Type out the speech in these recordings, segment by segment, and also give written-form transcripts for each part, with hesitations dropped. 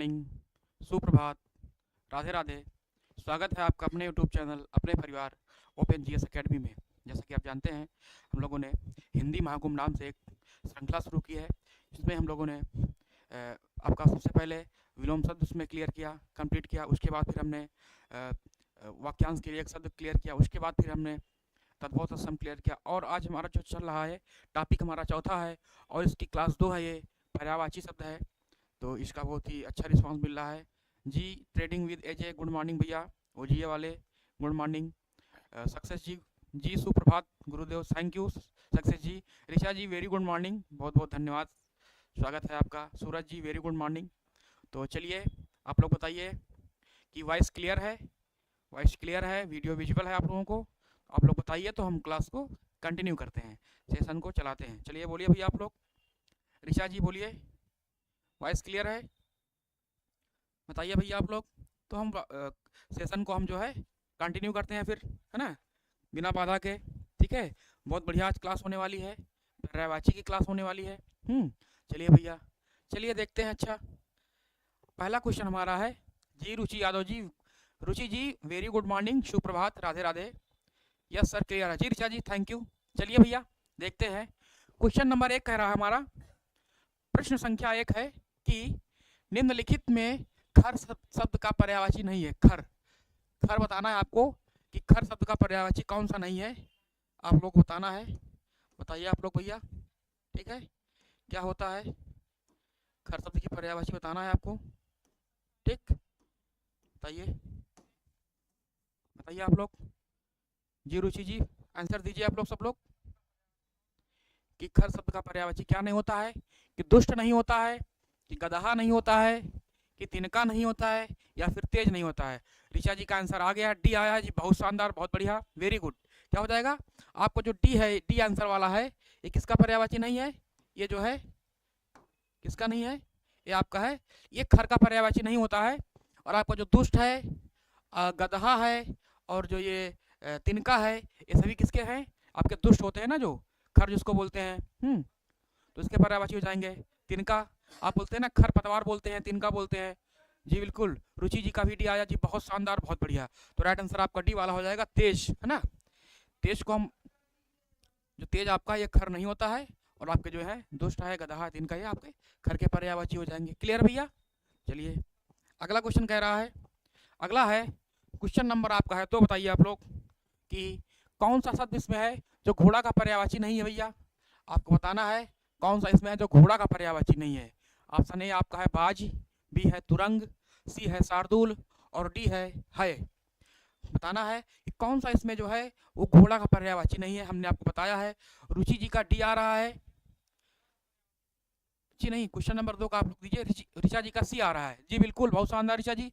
Morning, सुप्रभात, राधे राधे। स्वागत है आपका अपने यूट्यूब चैनल अपने परिवार ओपन जीएस एकेडमी में। जैसा कि आप जानते हैं, हम लोगों ने हिंदी महाकुंभ नाम से एक श्रृंखला शुरू की है, जिसमें हम लोगों ने आपका सबसे पहले विलोम शब्द उसमें क्लियर किया, कंप्लीट किया। उसके बाद फिर हमने वाक्यांश के लिए एक शब्द क्लियर किया। उसके बाद फिर हमने तद्भव तत्सम क्लियर किया। और आज हमारा जो चल रहा है टॉपिक हमारा चौथा है और इसकी क्लास 2 है। ये पर्यायवाची शब्द है, तो इसका बहुत ही अच्छा रिस्पांस मिल रहा है। जी trading with AJ, good morning भैया। ओजीए वाले गुड मॉर्निंग। सक्सेस जी सुप्रभात गुरुदेव, thank you success ji. Risha ji very good morning, बहुत बहुत धन्यवाद, स्वागत है आपका। Suraj ji very good morning. तो चलिए आप लोग बताइए कि वॉइस क्लियर है? वॉइस क्लियर है, वीडियो विजुअल है आप लोगों को? आप लोग बताइए तो हम क्लास को कंटिन्यू करते हैं, सेशन को चलाते हैं। चलिए बोलिए भैया आप लोग। ऋषा जी बोलिए, वॉइस क्लियर है? बताइए भैया आप लोग। तो हम सेशन को हम जो है कंटिन्यू करते हैं फिर, है ना, बिना बाधा के। ठीक है, बहुत बढ़िया आज क्लास होने वाली है, पर्यायवाची की क्लास होने वाली है। चलिए भैया, चलिए देखते हैं। अच्छा, पहला क्वेश्चन हमारा है जी रुचि यादव जी। रुचि जी वेरी गुड मॉर्निंग, सुप्रभात, Radhe Radhe. Yes sir clear है जी। ऋचा जी थैंक यू। चलिए भैया देखते हैं। क्वेश्चन नंबर 1 कह रहा है हमारा, प्रश्न संख्या 1 है कि निम्नलिखित में खर शब्द का पर्यायवाची नहीं है। खर, खर बताना है आपको कि खर शब्द का पर्यायवाची कौन सा नहीं है, आप लोग बताना है। बताइए आप लोग भैया, ठीक है, क्या होता है खर शब्द की पर्यायवाची बताना है आपको। ठीक, बताइए बताइए आप लोग। जी रुचि जी आंसर दीजिए आप लोग, सब लोग, कि खर शब्द का पर्यायवाची क्या नहीं होता है? कि दुष्ट नहीं होता है, कि गदहा नहीं होता है, कि तिनका नहीं होता है, या फिर तेज नहीं होता है। ऋचा जी का आंसर आ गया, डी आया जी, बहुत शानदार, बहुत बढ़िया, वेरी गुड। क्या हो जाएगा आपको? जो डी है, डी आंसर वाला है, ये किसका पर्यायवाची नहीं है? ये जो है किसका नहीं है? ये आपका है, ये खर का पर्यायवाची नहीं होता है। और आपका जो दुष्ट है, गदहा है, और जो ये तिनका है, ये सभी किसके हैं? आपके दुष्ट होते हैं ना, जो खर जिसको बोलते हैं। तो इसके पर्यायवाची हो जाएंगे तिनका। आप बोलते हैं ना खर पतवार बोलते हैं, तिनका बोलते हैं। जी बिल्कुल, रुचि जी का भी डी आया जी, बहुत शानदार, बहुत बढ़िया। तो राइट आंसर आपका डी वाला हो जाएगा, तेज, है ना। तेज को हम, जो तेज आपका ये खर नहीं होता है, और आपके जो है दुष्ट है, गधा है, तिनका, ये आपके खर के पर्यायवाची हो जाएंगे। क्लियर भैया? चलिए अगला क्वेश्चन कह रहा है, अगला है क्वेश्चन नंबर आपका है, तो बताइए आप लोग कि कौन सा शब्द इसमें है जो घोड़ा का पर्यायवाची नहीं है। भैया आपको बताना है कौन सा इसमें है जो घोड़ा का पर्यायवाची नहीं है। ऑप्शन ए आपका है बाज, बी है तुरंग, सी है शार्दुल, और डी है। बताना है कि कौन सा इसमें जो है वो घोड़ा का पर्यायवाची नहीं है। हमने आपको बताया है, रुचि जी का डी आ रहा है जी, नहीं, क्वेश्चन नंबर 2 का आप लोग दीजिए। ऋचा जी का सी आ रहा है जी, बिल्कुल, बहुत शानदार ऋचा जी।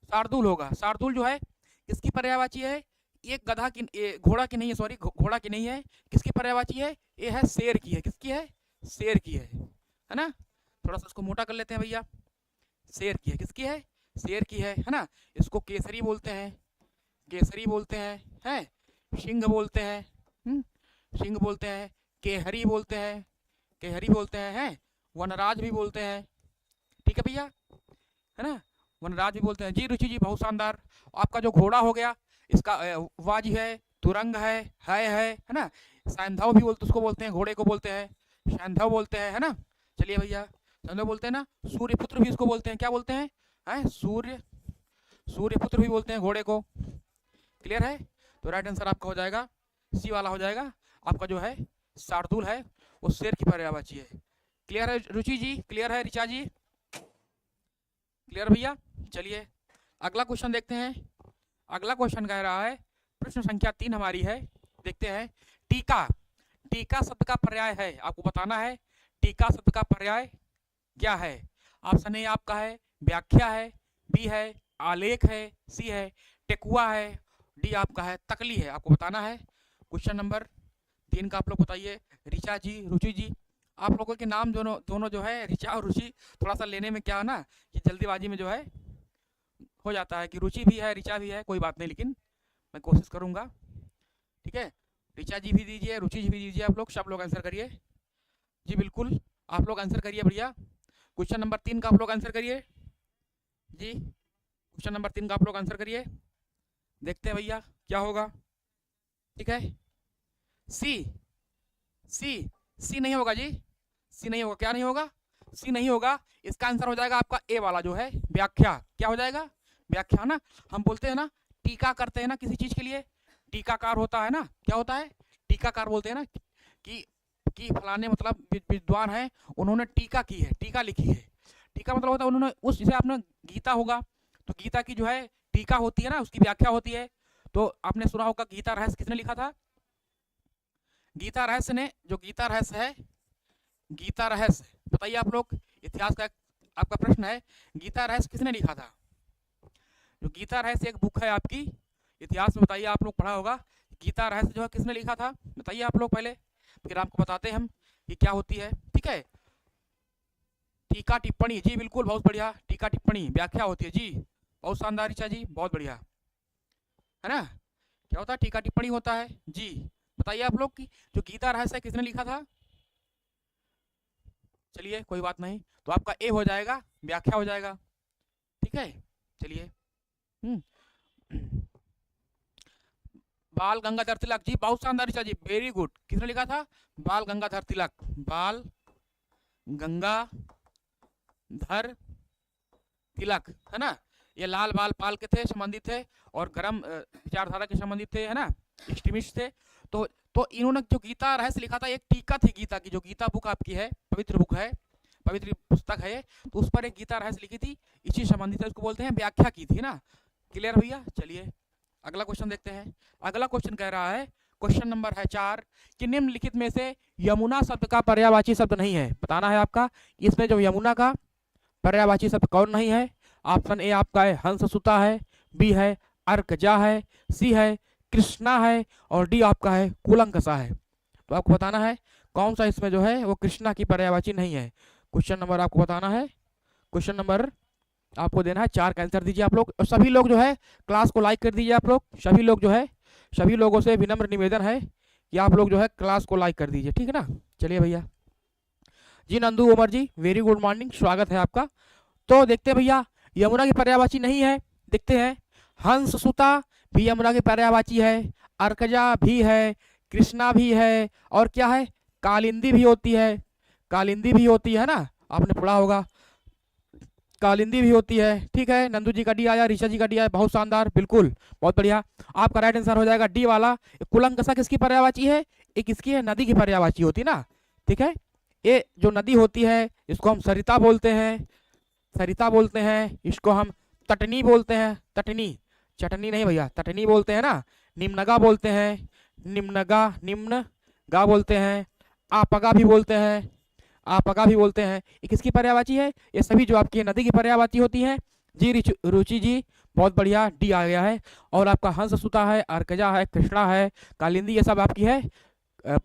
शार्दुल होगा, शार्दुल जो है किसकी पर्यायवाची है? ये गधा की, घोड़ा की नहीं है, सॉरी, घोड़ा की नहीं है। किसकी पर्यायवाची है? ये है शेर की है। किसकी है? शेर की है ना। थोड़ा सा इसको मोटा कर लेते हैं भैया। शेर की है, किसकी है? शेर की है ना। इसको केसरी बोलते हैं, केसरी बोलते हैं सिंह बोलते हैं, सिंह बोलते हैं, केहरी बोलते हैं, केहरी बोलते हैं, वनराज भी बोलते हैं। ठीक है भैया, है ना, वनराज भी बोलते हैं जी। रुचि जी बहुत शानदार। आपका जो घोड़ा हो गया, इसका वाज है, तुरंग है ना। सैंधव भी बोलते, उसको बोलते हैं, घोड़े को बोलते हैं सैंधव बोलते हैं, है ना। चलिए भैया, सैंधव बोलते हैं ना। सूर्यपुत्र भी इसको बोलते हैं, क्या बोलते हैं? सूर्यपुत्र भी बोलते हैं घोड़े को। क्लियर है? तो राइट आंसर आपका हो जाएगा सी वाला हो जाएगा। आपका जो है शार्दुल है, वो शेर की पर्यायवाची है। क्लियर है रुचि जी? क्लियर है ऋचा जी? क्लियर भैया? चलिए अगला क्वेश्चन देखते हैं। अगला क्वेश्चन कह रहा है, प्रश्न संख्या 3 हमारी है, देखते हैं। टीका, टीका शब्द का पर्याय है, आपको बताना है टीका शब्द का पर्याय क्या है। ऑप्शन ए आपका है व्याख्या है, बी है आलेख है, सी है टेकुआ है, डी आपका है तकली है। आपको बताना है। क्वेश्चन नंबर 3 का आप लोग बताइए। ऋचा जी, रुचि जी, आप लोगों के नाम दोनों दोनों जो है ऋचा और रुचि, थोड़ा सा लेने में क्या है ना कि जल्दीबाजी में जो है हो जाता है कि रुचि भी है ऋचा भी है, कोई बात नहीं, लेकिन मैं कोशिश करूंगा। ठीक है, ऋचा जी भी दीजिए, रुचि जी भी दीजिए, आप लोग सब लोग आंसर करिए। जी बिल्कुल, आप लोग आंसर करिए बढ़िया। क्वेश्चन नंबर 3 का आप लोग आंसर करिए। जी क्वेश्चन नंबर 3 का आप लोग आंसर करिए, देखते हैं भैया क्या होगा। ठीक है, सी सी सी नहीं होगा जी, सी नहीं होगा। क्या नहीं होगा? सी नहीं होगा। इसका आंसर हो जाएगा आपका ए वाला जो है व्याख्या। क्या हो जाएगा? व्याख्या ना। हम बोलते हैं ना टीका करते हैं ना किसी चीज के लिए, टीकाकार होता है ना। क्या होता है? टीकाकार बोलते हैं ना कि फलाने मतलब विद्वान है, उन्होंने टीका की है, टीका लिखी है। टीका मतलब होता है उन्होंने उस, जैसे आपने गीता होगा तो गीता की जो है टीका होती है ना, उसकी व्याख्या होती है। तो आपने सुना होगा गीता रहस्य किसने लिखा था? गीता रहस्य ने, जो गीता रहस्य है, गीता रहस्य बताइए आप लोग, इतिहास का आपका प्रश्न है, गीता रहस्य किसने लिखा था? जो गीता रहस्य एक बुक है आपकी, इतिहास में बताइए, आप लोग पढ़ा होगा। गीता रहस्य जो है किसने लिखा था बताइए आप लोग पहले, फिर आपको बताते हैं हम ये क्या होती है। ठीक है, टीका टिप्पणी, जी बिल्कुल, बहुत बढ़िया। टीका टिप्पणी व्याख्या होती है जी, बहुत शानदार ऋचा जी, बहुत बढ़िया, है ना। क्या होता है? टीका टिप्पणी होता है जी। बताइए आप लोग की जो गीता रहस्य किसने लिखा था? चलिए कोई बात नहीं, तो आपका ए हो जाएगा, व्याख्या हो जाएगा। ठीक है, चलिए। बाल गंगाधर तिलक जी, बहुत शानदार ऋचा जी, वेरी गुड। किसने लिखा था? बाल गंगाधर तिलक। बाल गंगाधर तिलक, है ना। ये लाल बाल पाल के थे, संबंधित थे, और गर्म विचारधारा के संबंधित थे, है ना, एक्सट्रीमिस्ट थे। तो इन्होंने जो गीता रहस्य लिखा था, एक टीका थी गीता की, जो गीता बुक आपकी है, पवित्र बुक है, पवित्र पुस्तक है, तो उस पर एक गीता रहस्य लिखी थी, इसी संबंधित है, उसको बोलते हैं व्याख्या की थी ना। क्लियर भैया? चलिए अगला क्वेश्चन देखते हैं। अगला क्वेश्चन कह रहा है, क्वेश्चन नंबर है 4, कि निम्नलिखित में से यमुना शब्द का पर्यायवाची शब्द नहीं है। बताना है आपका, इसमें जो यमुना का पर्यायवाची शब्द कौन नहीं है। ऑप्शन ए आपका है हंससुता है, बी है अर्कजा है, सी है कृष्णा है, और डी आपका है कूलंकषा है। तो आपको बताना है कौन सा इसमें जो है वो कृष्णा की पर्यायवाची नहीं है। क्वेश्चन नंबर आपको बताना है, क्वेश्चन नंबर आपको देना है 4 का आंसर दीजिए आप लोग, और सभी लोग जो है क्लास को लाइक कर दीजिए आप लोग। सभी लोग जो है, सभी लोगों से विनम्र निवेदन है कि आप लोग जो है क्लास को लाइक कर दीजिए, ठीक है ना। चलिए भैया जी, नंदू उमर जी, वेरी गुड मॉर्निंग, स्वागत है आपका। तो देखते हैं भैया, यमुना की पर्यायवाची नहीं है, देखते हैं। हंससुता भी यमुना की पर्यायवाची है, अर्कजा भी है, कृष्णा भी है, और क्या है, कालिंदी भी होती है। कालिंदी भी होती है ना, आपने पढ़ा होगा, कालिंदी भी होती है। ठीक है, नंदू जी का डी आया, ऋषा जी का डी आया, बहुत शानदार, बिल्कुल, बहुत बढ़िया। आपका राइट आंसर हो जाएगा डी वाला। कूलंकषा किसकी पर्यायवाची है? एक किसकी है? नदी की पर्यायवाची होती है ना। ठीक है, ये जो नदी होती है इसको हम सरिता बोलते हैं, सरिता बोलते हैं, इसको हम तटनी बोलते हैं, तटनी, चटनी नहीं भैया, तटनी बोलते हैं ना। निम्नगा बोलते हैं, निम्नगा, निम्नगा बोलते हैं, आपगा भी बोलते हैं, आपगा भी बोलते हैं। ये किसकी पर्यायवाची है? ये सभी जो आपकी नदी की पर्यायवाची होती है जी। रुचि जी, बहुत बढ़िया, डी आ गया है। और आपका हंससुता है, अर्कजा है, कृष्णा है, कालिंदी, ये सब आपकी है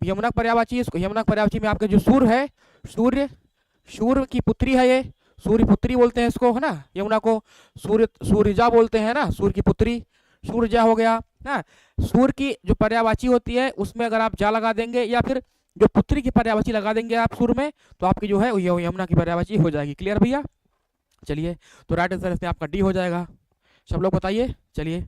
यमुना पर्यायवाची। यमुना पर्यायवाची में आपके जो सूर्य है, सूर्य, सूर्य की पुत्री है ये, सूर्य पुत्री बोलते हैं इसको, है ना। यमुना को सूर्यजा बोलते हैं ना, सूर्य की पुत्री, सूर्यजा हो गया ना। सूर्य की जो पर्यायवाची होती है उसमें अगर आप जा लगा देंगे, या फिर जो पुत्री की पर्यायवाची लगा देंगे आप सूर्य में, तो आपकी जो है यमुना की पर्यायवाची हो जाएगी। क्लियर भैया? चलिए, तो राइट आंसर इसमें आपका डी हो जाएगा। सब लोग बताइए। चलिए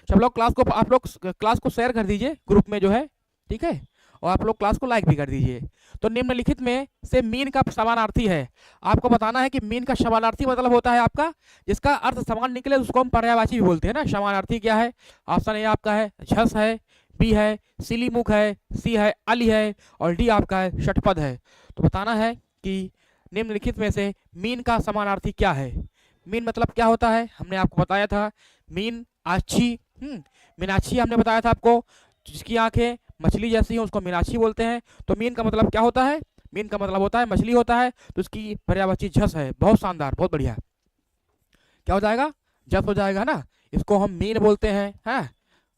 सब लोग क्लास को, आप लोग क्लास को शेयर कर दीजिए ग्रुप में जो है, ठीक है, और आप लोग क्लास को लाइक भी कर दीजिए। तो निम्नलिखित में से मीन का समानार्थी है। आपको बताना है कि मीन का समानार्थी मतलब होता है आपका जिसका अर्थ समान निकले, उसको हम पर्यायवाची भी बोलते हैं ना। समानार्थी क्या है? ऑप्शन ए आपका है झस है, बी है सिलीमुख है, सी है अली है, और डी आपका है षटपद है। तो बताना है कि निम्नलिखित में से मीन का समानार्थी क्या है। मीन मतलब क्या होता है, हमने आपको बताया था, मीन आछी, मीनाक्षी हमने बताया था आपको, जिसकी आंखें मछली जैसी हैं उसको मीनाक्षी बोलते हैं। तो मीन का मतलब क्या होता है? मीन का मतलब होता है मछली होता है, तो उसकी पर्यायवाची झस है। बहुत शानदार, बहुत बढ़िया। क्या हो जाएगा? झस हो जाएगा ना। इसको हम मीन बोलते हैं, है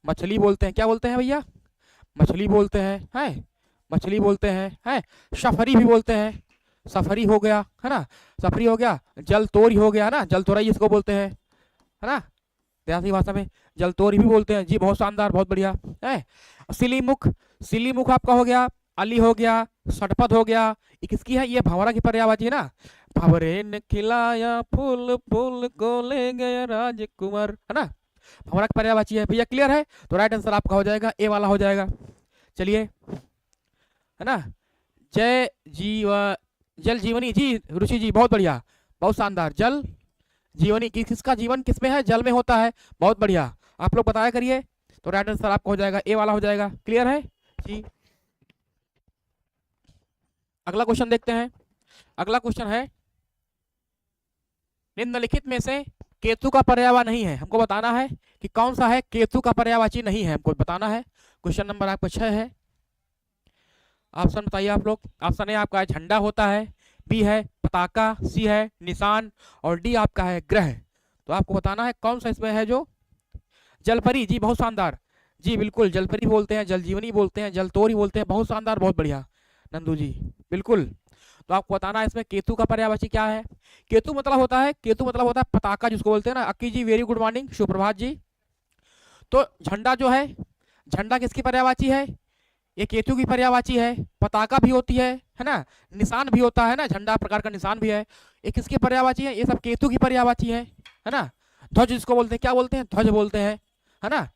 मछली बोलते हैं, क्या बोलते हैं भैया? मछली बोलते हैं, है मछली बोलते हैं, है सफरी भी बोलते हैं, सफरी हो गया, है ना, सफरी हो गया। जल तोरी हो गया ना, जल तोरई इसको बोलते हैं, है ना, देहाती भाषा में जल तोरी भी बोलते हैं जी। बहुत शानदार, बहुत बढ़िया है। सिलीमुख, सिलीमुख आपका हो गया, अली हो गया, षटपद हो गया। ये किसकी है? ये भंवरा की पर्यायवाची है ना। भंवरे ने खिलाया फूल, फूल को ले गया राजकुमार, है ना। भंवरा का पर्यायवाची है भैया, क्लियर है। तो राइट आंसर आपका हो जाएगा ए वाला हो जाएगा। चलिए, है ना। जय जीव जल जीवनी जी, रुचि जी बहुत बढ़िया, बहुत शानदार। जल जीवनी किसका जीवन किसमें है, जल में होता है, बहुत बढ़िया। आप लोग बताया करिए। तो राइट आंसर आपका हो जाएगा ए वाला हो जाएगा, क्लियर है जी। अगला क्वेश्चन देखते हैं। अगला क्वेश्चन है, निम्नलिखित में से केतु का पर्यायवाची नहीं है, हमको बताना है कि कौन सा है केतु का पर्यायवाची नहीं है, हमको बताना है। क्वेश्चन नंबर आपका 6 है। ऑप्शन बताइए आप लोग। ऑप्शन ए आपका है झंडा होता है, बी है पताका, सी है निशान, और डी आपका है ग्रह। तो आपको बताना है कौन सा इसमें है जो जलपरी जी, बहुत शानदार जी, बिल्कुल जलपरी बोलते हैं, जल जीवनी बोलते हैं, जल तोरी बोलते हैं, बहुत शानदार, बहुत बढ़िया नंदू जी, बिल्कुल। तो आपको बताना है इसमें केतु का पर्यायवाची क्या है। केतु मतलब होता है, केतु मतलब होता है पताका जिसको बोलते हैं ना। अक्की जी वेरी गुड मॉर्निंग, सुप्रभात जी। तो झंडा जो है, झंडा किसकी पर्यायवाची है, ये केतु की पर्यायवाची है। पताका भी होती है ना, निशान भी होता है ना, झंडा प्रकार का निशान भी है, ये किसकी पर्यायवाची है, ये सब केतु की पर्यायवाची है ना। ध्वज जिसको बोलते हैं, क्या बोलते हैं, ध्वज बोलते हैं, है ना।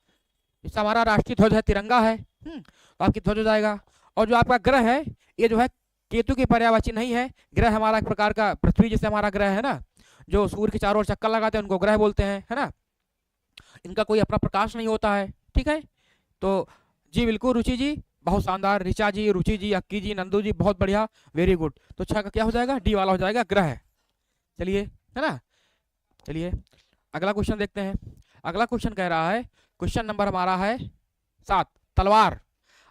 इसका हमारा राष्ट्रीय ध्वज है, तिरंगा है। तो आपकी ध्वज हो जाएगा। और जो आपका ग्रह है, ये जो है केतु की पर्यायवाची नहीं है। ग्रह हमारा एक प्रकार का पृथ्वी जैसे हमारा ग्रह है ना, जो सूर्य के चारों ओर चक्कर लगाते हैं उनको ग्रह बोलते हैं, है ना। इनका कोई अपना प्रकाश नहीं होता है, ठीक है। तो जी बिल्कुल रुचि जी बहुत शानदार, ऋचा जी, रुचि जी, अक्की जी, नंदू जी बहुत बढ़िया, वेरी गुड। तो अच्छा का क्या हो जाएगा, डी वाला हो जाएगा, ग्रह। चलिए, है ना। चलिए अगला क्वेश्चन देखते हैं। अगला क्वेश्चन कह रहा है, क्वेश्चन नंबर हमारा है 7, तलवार।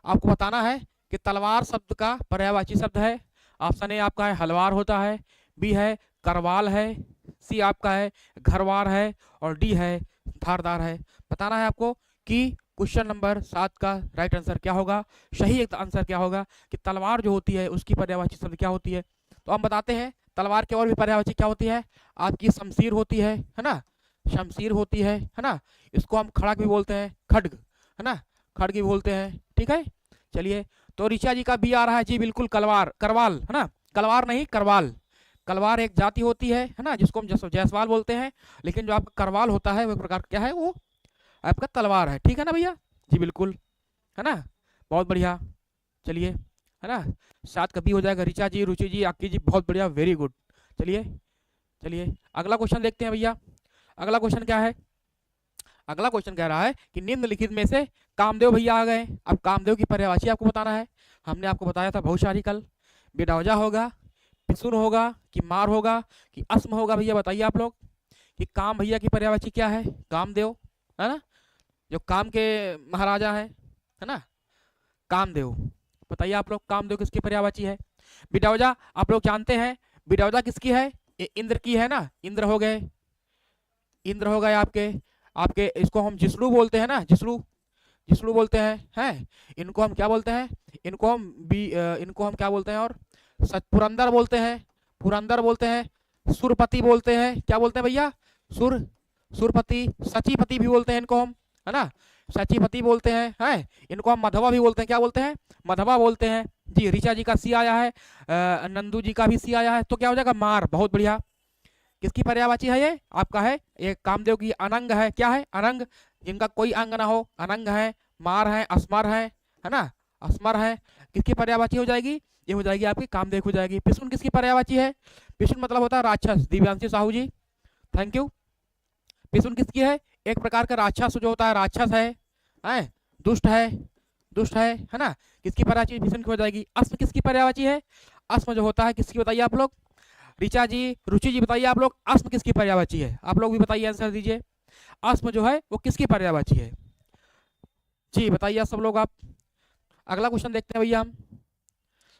आपको बताना है कि तलवार शब्द का पर्यायवाची शब्द है। ऑप्शन ए आपका है हलवार होता है, बी है करवाल है, सी आपका है घरवार है, और डी है धारदार है। बताना है आपको कि क्वेश्चन नंबर 7 का राइट आंसर क्या होगा, सही एक आंसर क्या होगा, कि तलवार जो होती है उसकी पर्यायवाची शब्द क्या होती है। तो हम बताते हैं तलवार की और भी पर्यायवाची क्या होती है। आपकी शमशीर होती है ना, शमशीर होती है ना। इसको हम खड़ग भी बोलते हैं, खड्ग, है ना, खड्ग भी बोलते हैं, ठीक है। चलिए, तो ऋचा जी का बी आ रहा है जी, बिल्कुल कलवार, करवाल, है ना, कलवार नहीं करवाल। कलवार एक जाति होती है ना, जिसको हम जयसवाल बोलते हैं, लेकिन जो आपका करवाल होता है वो प्रकार क्या है, वो आपका तलवार है, ठीक है ना भैया जी, बिल्कुल, है ना, बहुत बढ़िया। चलिए, है ना, 7 का बी हो जाएगा। ऋचा जी, रुचि जी, आकी जी बहुत बढ़िया, वेरी गुड। चलिए, चलिए अगला क्वेश्चन देखते हैं भैया। अगला क्वेश्चन क्या है, अगला क्वेश्चन कह रहा है कि निम्नलिखित में से कामदेव भैया आ गए। अब कामदेव की पर्यायवाची आपको बताना है। हमने आपको बताया था बहुशारी कल, बेडावजा होगा, पिसुन होगा, कि मार होगा, कि अस्म होगा। भैया बताइए आप लोग कि काम भैया की पर्यायवाची क्या है, कामदेव, है ना, जो काम के महाराजा है ना, कामदेव। बताइए आप लोग कामदेव किसकी पर्यायवाची है। बिडावजा आप लोग जानते हैं, बिडावजा किसकी है, ये इंद्र की है ना, इंद्र हो गए, इंद्र हो गए आपके आपके इसको हम जिष्णु बोलते हैं ना, जिष्णु, जिष्णु बोलते हैं इनको हम क्या बोलते हैं, इनको हम क्या बोलते हैं, और पुरंदर बोलते हैं, पुरंदर बोलते हैं, सुरपति बोलते हैं, क्या बोलते हैं भैया, सुरपति, सचीपति भी बोलते हैं इनको हम, है ना, सचीपति बोलते हैं इनको हम मधवा भी बोलते हैं, क्या बोलते हैं, मधवा बोलते हैं जी। ऋचा जी का सी आया है, नंदू जी का भी सी आया है, तो क्या हो जाएगा मार, बहुत बढ़िया। किसकी पर्यायवाची है ये आपका है, ये कामदेव की अनंग है, क्या है अनंग, जिनका कोई अंग ना हो, अनंग है, मार है, अस्मर है ना, अस्मर है। किसकी पर्यायवाची हो जाएगी, ये हो जाएगी आपकी कामदेव हो जाएगी। पिसुन किसकी पर्यायवाची है, पिसुन मतलब होता है राक्षस, दिव्यांशी साहू जी थैंक यू। पिसुन किसकी है, एक प्रकार का राक्षस जो होता है, राक्षस है दुष्ट है, दुष्ट है ना। किसकी पर्यायवाची पिसुन की हो जाएगी। अस्म किसकी पर्यायवाची है, अस्म जो होता है किसकी, बताइए आप लोग, ऋचा जी, रुचि जी बताइए आप लोग, अस्म किसकी पर्यायवाची है, आप लोग भी बताइए, आंसर दीजिए। अस्म जो है वो किसकी पर्यायवाची है जी, बताइए सब लोग आप। अगला क्वेश्चन देखते हैं भैया हम।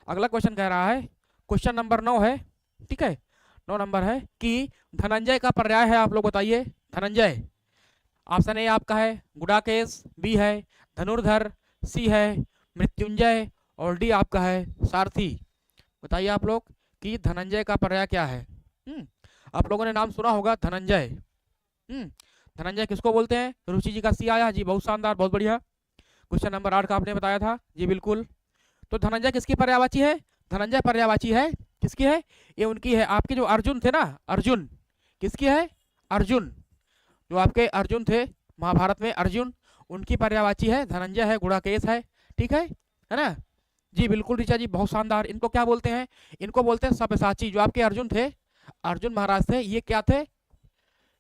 अगला क्वेश्चन कह रहा है, क्वेश्चन नंबर 9 है, ठीक है, 9 नंबर है कि धनंजय का पर्याय है, आप लोग बताइए। धनंजय, ऑप्शन ए आपका है गुडाकेश, बी है धनुर्धर, सी है मृत्युंजय, और डी आपका है सारथी। बताइए आप लोग कि धनंजय का पर्याय क्या है। आप लोगों ने नाम सुना होगा धनंजय। धनंजय किसको बोलते हैं, रुचि जी का सी आया जी, बहुत शानदार, बहुत बढ़िया। क्वेश्चन नंबर 8 का आपने बताया था जी, बिल्कुल। तो धनंजय किसकी पर्यायवाची है, धनंजय पर्यायवाची है किसकी है? ये उनकी है। आपके जो अर्जुन थे ना, अर्जुन किसकी है? अर्जुन, जो आपके अर्जुन थे महाभारत में, अर्जुन उनकी पर्यायवाची है। धनंजय है, गुड़ाकेश है, ठीक है ना? जी बिल्कुल ऋचा जी, बहुत शानदार। इनको क्या बोलते हैं? इनको बोलते हैं सब्यसाची। जो आपके अर्जुन थे, अर्जुन महाराज थे, ये क्या थे?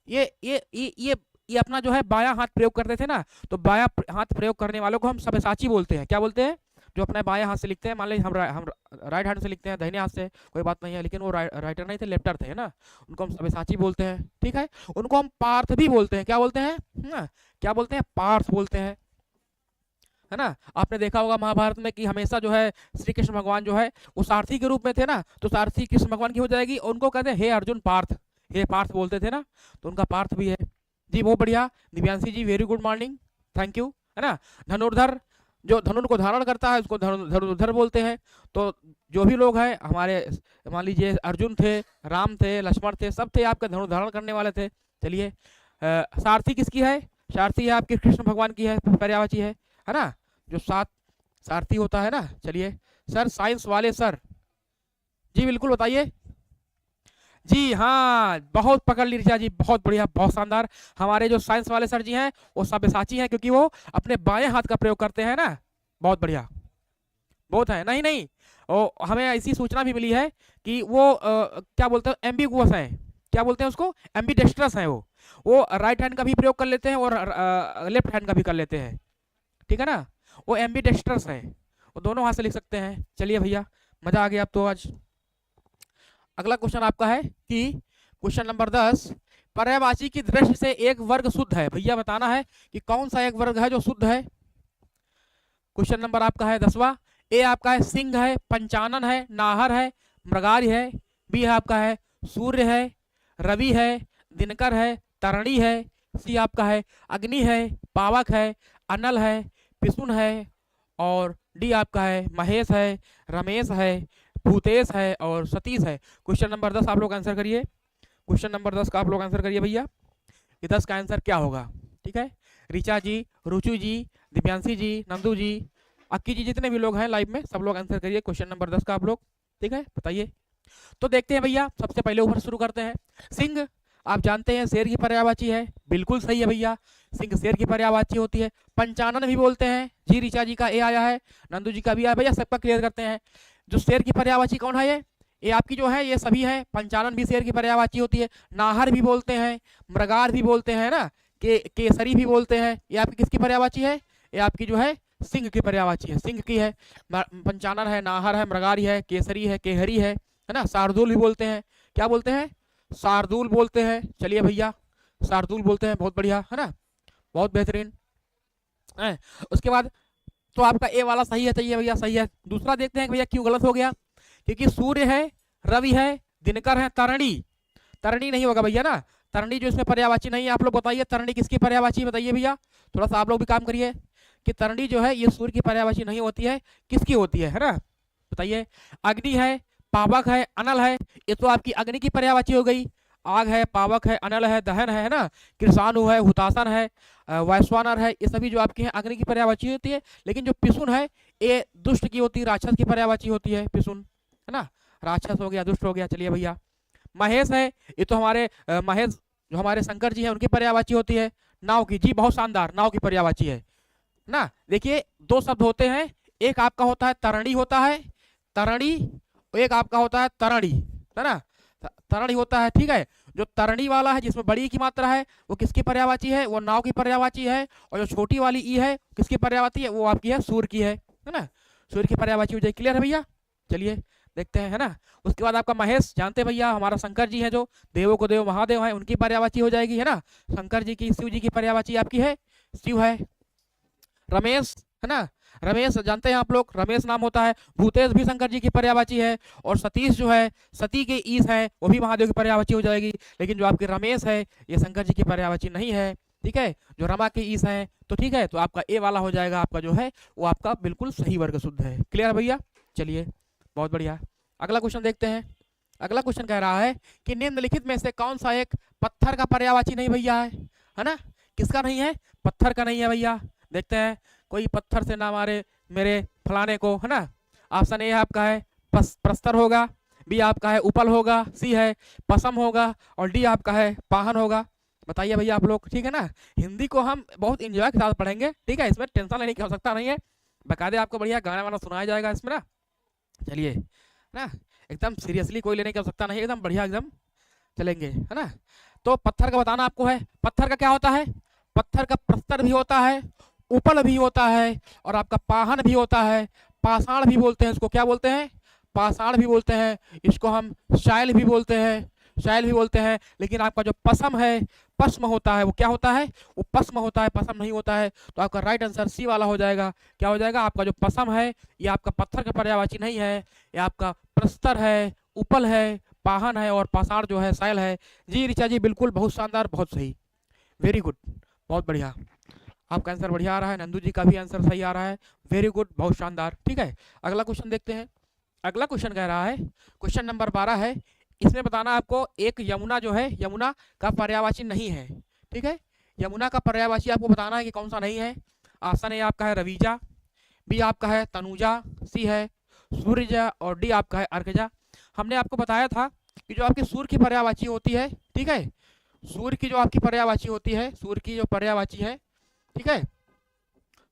ये अपना जो है बायां हाथ प्रयोग करते थे ना, तो बायां हाथ प्रयोग करने वालों को हम सब्यसाची बोलते हैं। क्या बोलते हैं? जो अपने बाएं हाथ से लिखते हैं। मान लीजिए हम राइट हैंड से लिखते हैं, दाहिने हाथ से, कोई बात नहीं है, लेकिन वो राइटर नहीं थे, लेफ्टर थे ना, उनको हम सब्यसाची बोलते हैं, ठीक है। उनको हम पार्थ भी बोलते हैं। क्या बोलते हैं? क्या बोलते हैं? पार्थ बोलते हैं, है ना? आपने देखा होगा महाभारत में कि हमेशा जो है श्री कृष्ण भगवान जो है वो सारथी के रूप में थे ना, तो सारथी कृष्ण भगवान की हो जाएगी, और उनको कहते हैं हे अर्जुन पार्थ, हे पार्थ बोलते थे ना, तो उनका पार्थ भी है। जी बहुत बढ़िया Divyanshi ji, very good morning, thank you, है ना? धनुर्धर, जो धनुर को धारण करता है उसको धनुर्धर बोलते हैं। तो जो भी लोग हैं हमारे, मान लीजिए अर्जुन थे, राम थे, लक्ष्मण थे, सब थे आपके धनुर धारण करने वाले थे। चलिए सारथी किसकी है? सारथी है आपके कृष्ण भगवान की है, पर्यायवाची है ना? जो सात सारथी होता है ना। चलिए सर, साइंस वाले सर, जी बिल्कुल बताइए। जी हाँ, बहुत पकड़ ली ऋचा जी, बहुत बढ़िया, बहुत शानदार। हमारे जो साइंस वाले सर जी हैं वो सब्यसाची हैं, क्योंकि वो अपने बाएं हाथ का प्रयोग करते हैं ना। बहुत बढ़िया, बहुत है। नहीं नहीं, ओ हमें ऐसी सूचना भी मिली है कि वो क्या बोलते हैं, एम्बिगुअस है, क्या बोलते हैं उसको, एम्बिडेक्स्ट्रस है। वो राइट हैंड का भी प्रयोग कर लेते हैं और लेफ्ट हैंड का भी कर लेते हैं, ठीक है ना? वो एम्बिडेक्स्ट्रस है, वो दोनों हाथ से लिख सकते हैं। चलिए भैया, मजा आ गया अब तो आज। अगला क्वेश्चन आपका है कि क्वेश्चन नंबर 10, पर्यायवाची की दृष्टि से एक वर्ग शुद्ध है। भैया बताना है कि कौन सा एक वर्ग है जो शुद्ध है। क्वेश्चन नंबर आपका है 10वां। ए आपका है सिंह है, पंचानन है, नाहर है, मृगारी है। बी है आपका है सूर्य है, रवि है, दिनकर है, तरणी है। सी आपका है अग्नि है, पावक है, अनल है, पिसुन है। और डी आपका है महेश है, रमेश है, भूतेश है और सतीश है। क्वेश्चन नंबर 10 आप लोग आंसर करिए। क्वेश्चन नंबर 10 का आप लोग आंसर करिए भैया, ये 10 का आंसर क्या होगा? ठीक है, ऋचा जी, रुचु जी, दिव्यांशी जी, नंदू जी, अक्की जी, जितने भी लोग हैं लाइव में, सब लोग आंसर करिए क्वेश्चन नंबर 10 का आप लोग। ठीक है, बताइए। तो देखते हैं भैया, सबसे पहले ऊपर शुरू करते हैं। सिंह आप जानते हैं शेर की पर्यायवाची है, बिल्कुल सही है भैया, सिंह शेर की पर्यायवाची होती है। पंचानन भी बोलते हैं, जी ऋचा जी का ए आया है, नंदू जी का भी आया। भैया सबका क्लियर करते हैं, जो शेर की पर्यायवाची कौन है? ये आपकी जो है ये सभी है। पंचानन भी शेर की पर्यायवाची होती है, नाहर भी बोलते हैं, मृगार भी बोलते हैं ना, केसरी भी बोलते हैं। ये आपकी किसकी पर्यायवाची है? ये आपकी जो है सिंह की पर्यायवाची है, सिंह की है। पंचानन है, नाहर है, मृगारी है, केसरी है, केहरी है ना। शार्दुल भी बोलते हैं, क्या बोलते हैं? शार्दुल बोलते हैं। चलिए भैया, शार्दुल बोलते हैं, बहुत बढ़िया, है ना, बहुत बेहतरीन है। उसके बाद तो आपका ए वाला सही है, चाहिए भैया, सही है। दूसरा देखते हैं भैया क्यों गलत हो गया, क्योंकि सूर्य है, रवि है, दिनकर है, तरणी, तरणी नहीं होगा भैया ना, तरणी जो इसमें पर्यायवाची नहीं है। आप लोग बताइए तरणी किसकी पर्यायवाची, बताइए भैया, थोड़ा सा आप लोग भी काम करिए कि तरणी जो है ये सूर्य की पर्यायवाची नहीं होती है, किसकी होती है ना, बताइए। अग्नि है, पावक है, अनल है, ये तो आपकी अग्नि की पर्यायवाची हो गई। आग है, पावक है, अनल है, दहन है ना, कृषाणु है, हुतासन है, वैश्वानर है, ये सभी जो आपकी हैं अग्नि की पर्यायवाची होती है। लेकिन जो पिसुन है ये दुष्ट की होती है, राक्षस की पर्यायवाची होती है पिसुन, है ना, राक्षस हो गया, दुष्ट हो गया। चलिए भैया, महेश है, ये तो हमारे महेश जो हमारे शंकर जी हैं उनकी पर्यायवाची होती है। नाव की, जी बहुत शानदार, नाव की पर्यायवाची है ना। देखिए दो शब्द होते हैं, एक आपका होता है तरणी होता है, तरणी, एक आपका होता है तरणी, है ना, तरणी होता है, ठीक है। जो तरणी वाला है जिसमें बड़ी की मात्रा है वो किसकी पर्यायवाची है? वो नाव की पर्यायवाची है। और जो छोटी वाली ई है किसकी पर्यायवाची है? वो आपकी है सूर्य की है ना, सूर्य की पर्यायवाची हो जाएगी। क्लियर है भैया? चलिए देखते हैं, है ना। उसके बाद आपका महेश, जानते हैं भैया हमारा शंकर जी है जो देवों को देव महादेव है, उनकी पर्यायवाची हो जाएगी, है ना। शंकर जी की, शिव जी की पर्यायवाची आपकी है शिव है। रमेश, है ना, रमेश जानते हैं आप लोग, रमेश नाम होता है। भूतेश भी शंकर जी की पर्यायवाची है। और सतीश जो है, सती के ईश है, वो भी महादेव की पर्यायवाची हो जाएगी। लेकिन जो आपके रमेश है ये शंकर जी की पर्यायवाची नहीं है, ठीक है। जो रमा के ईश है, तो ठीक है, तो आपका ए वाला हो जाएगा, आपका जो है वो आपका बिल्कुल सही वर्ग शुद्ध है। क्लियर है भैया? चलिए बहुत बढ़िया, अगला क्वेश्चन देखते हैं। अगला क्वेश्चन कह रहा है कि निम्नलिखित में से कौन सा एक पत्थर का पर्यायवाची नहीं भैया है ना। किसका नहीं है? पत्थर का नहीं है भैया। देखते हैं, कोई पत्थर से ना मारे मेरे फलाने को, है ना। ऑप्शन ए आपका है प्रस्तर होगा, बी आपका है उपल होगा, सी है पसम होगा और डी आपका है पाहन होगा। बताइए भैया आप लोग, ठीक है ना। हिंदी को हम बहुत इंजॉय के साथ पढ़ेंगे, ठीक है, इसमें टेंशन लेने की आवश्यकता नहीं है। बकायदे आपको बढ़िया गाना वाना सुनाया जाएगा इसमें ना। चलिए ना, एकदम सीरियसली कोई लेने की आवश्यकता नहीं है, एकदम बढ़िया एकदम चलेंगे, है ना। तो पत्थर का बताना आपको है, पत्थर का क्या होता है, पत्थर का प्रस्तर भी होता है, उपल भी होता है और आपका पाहन भी होता है, पाषाण भी बोलते हैं इसको, क्या बोलते हैं, पाषाण भी बोलते हैं, इसको हम शायल भी बोलते हैं, शायल भी बोलते हैं। लेकिन आपका जो पसम है, पश्म होता है, वो क्या होता है, वो पश्म होता है, पसम नहीं होता है। तो आपका राइट आंसर सी वाला हो जाएगा। क्या हो जाएगा, आपका जो पसम है ये आपका पत्थर का पर्यायवाची नहीं है, ये आपका प्रस्तर है, उपल है, पाहन है और पाषाण जो है शायल है। जी ऋचा जी बिल्कुल, बहुत शानदार, बहुत सही, वेरी गुड, बहुत बढ़िया, आपका आंसर बढ़िया आ रहा है। नंदू जी का भी आंसर सही आ रहा है, वेरी गुड, बहुत शानदार। ठीक है, अगला क्वेश्चन देखते हैं। अगला क्वेश्चन कह रहा है, क्वेश्चन नंबर 12 है, इसमें बताना आपको एक यमुना जो है, यमुना का पर्यायवाची नहीं है। ठीक है, यमुना का पर्यायवाची आपको बताना है कि कौन सा नहीं है। ऑप्शन ए आपका है रवीजा, बी आपका है तनुजा, सी है सूर्यजा और डी आपका है अर्कजा। हमने आपको बताया था कि जो आपकी सूर्य की पर्यायवाची होती है, ठीक है, सूर्य की जो आपकी पर्यायवाची होती है, सूर्य की जो पर्यायवाची है, ठीक है,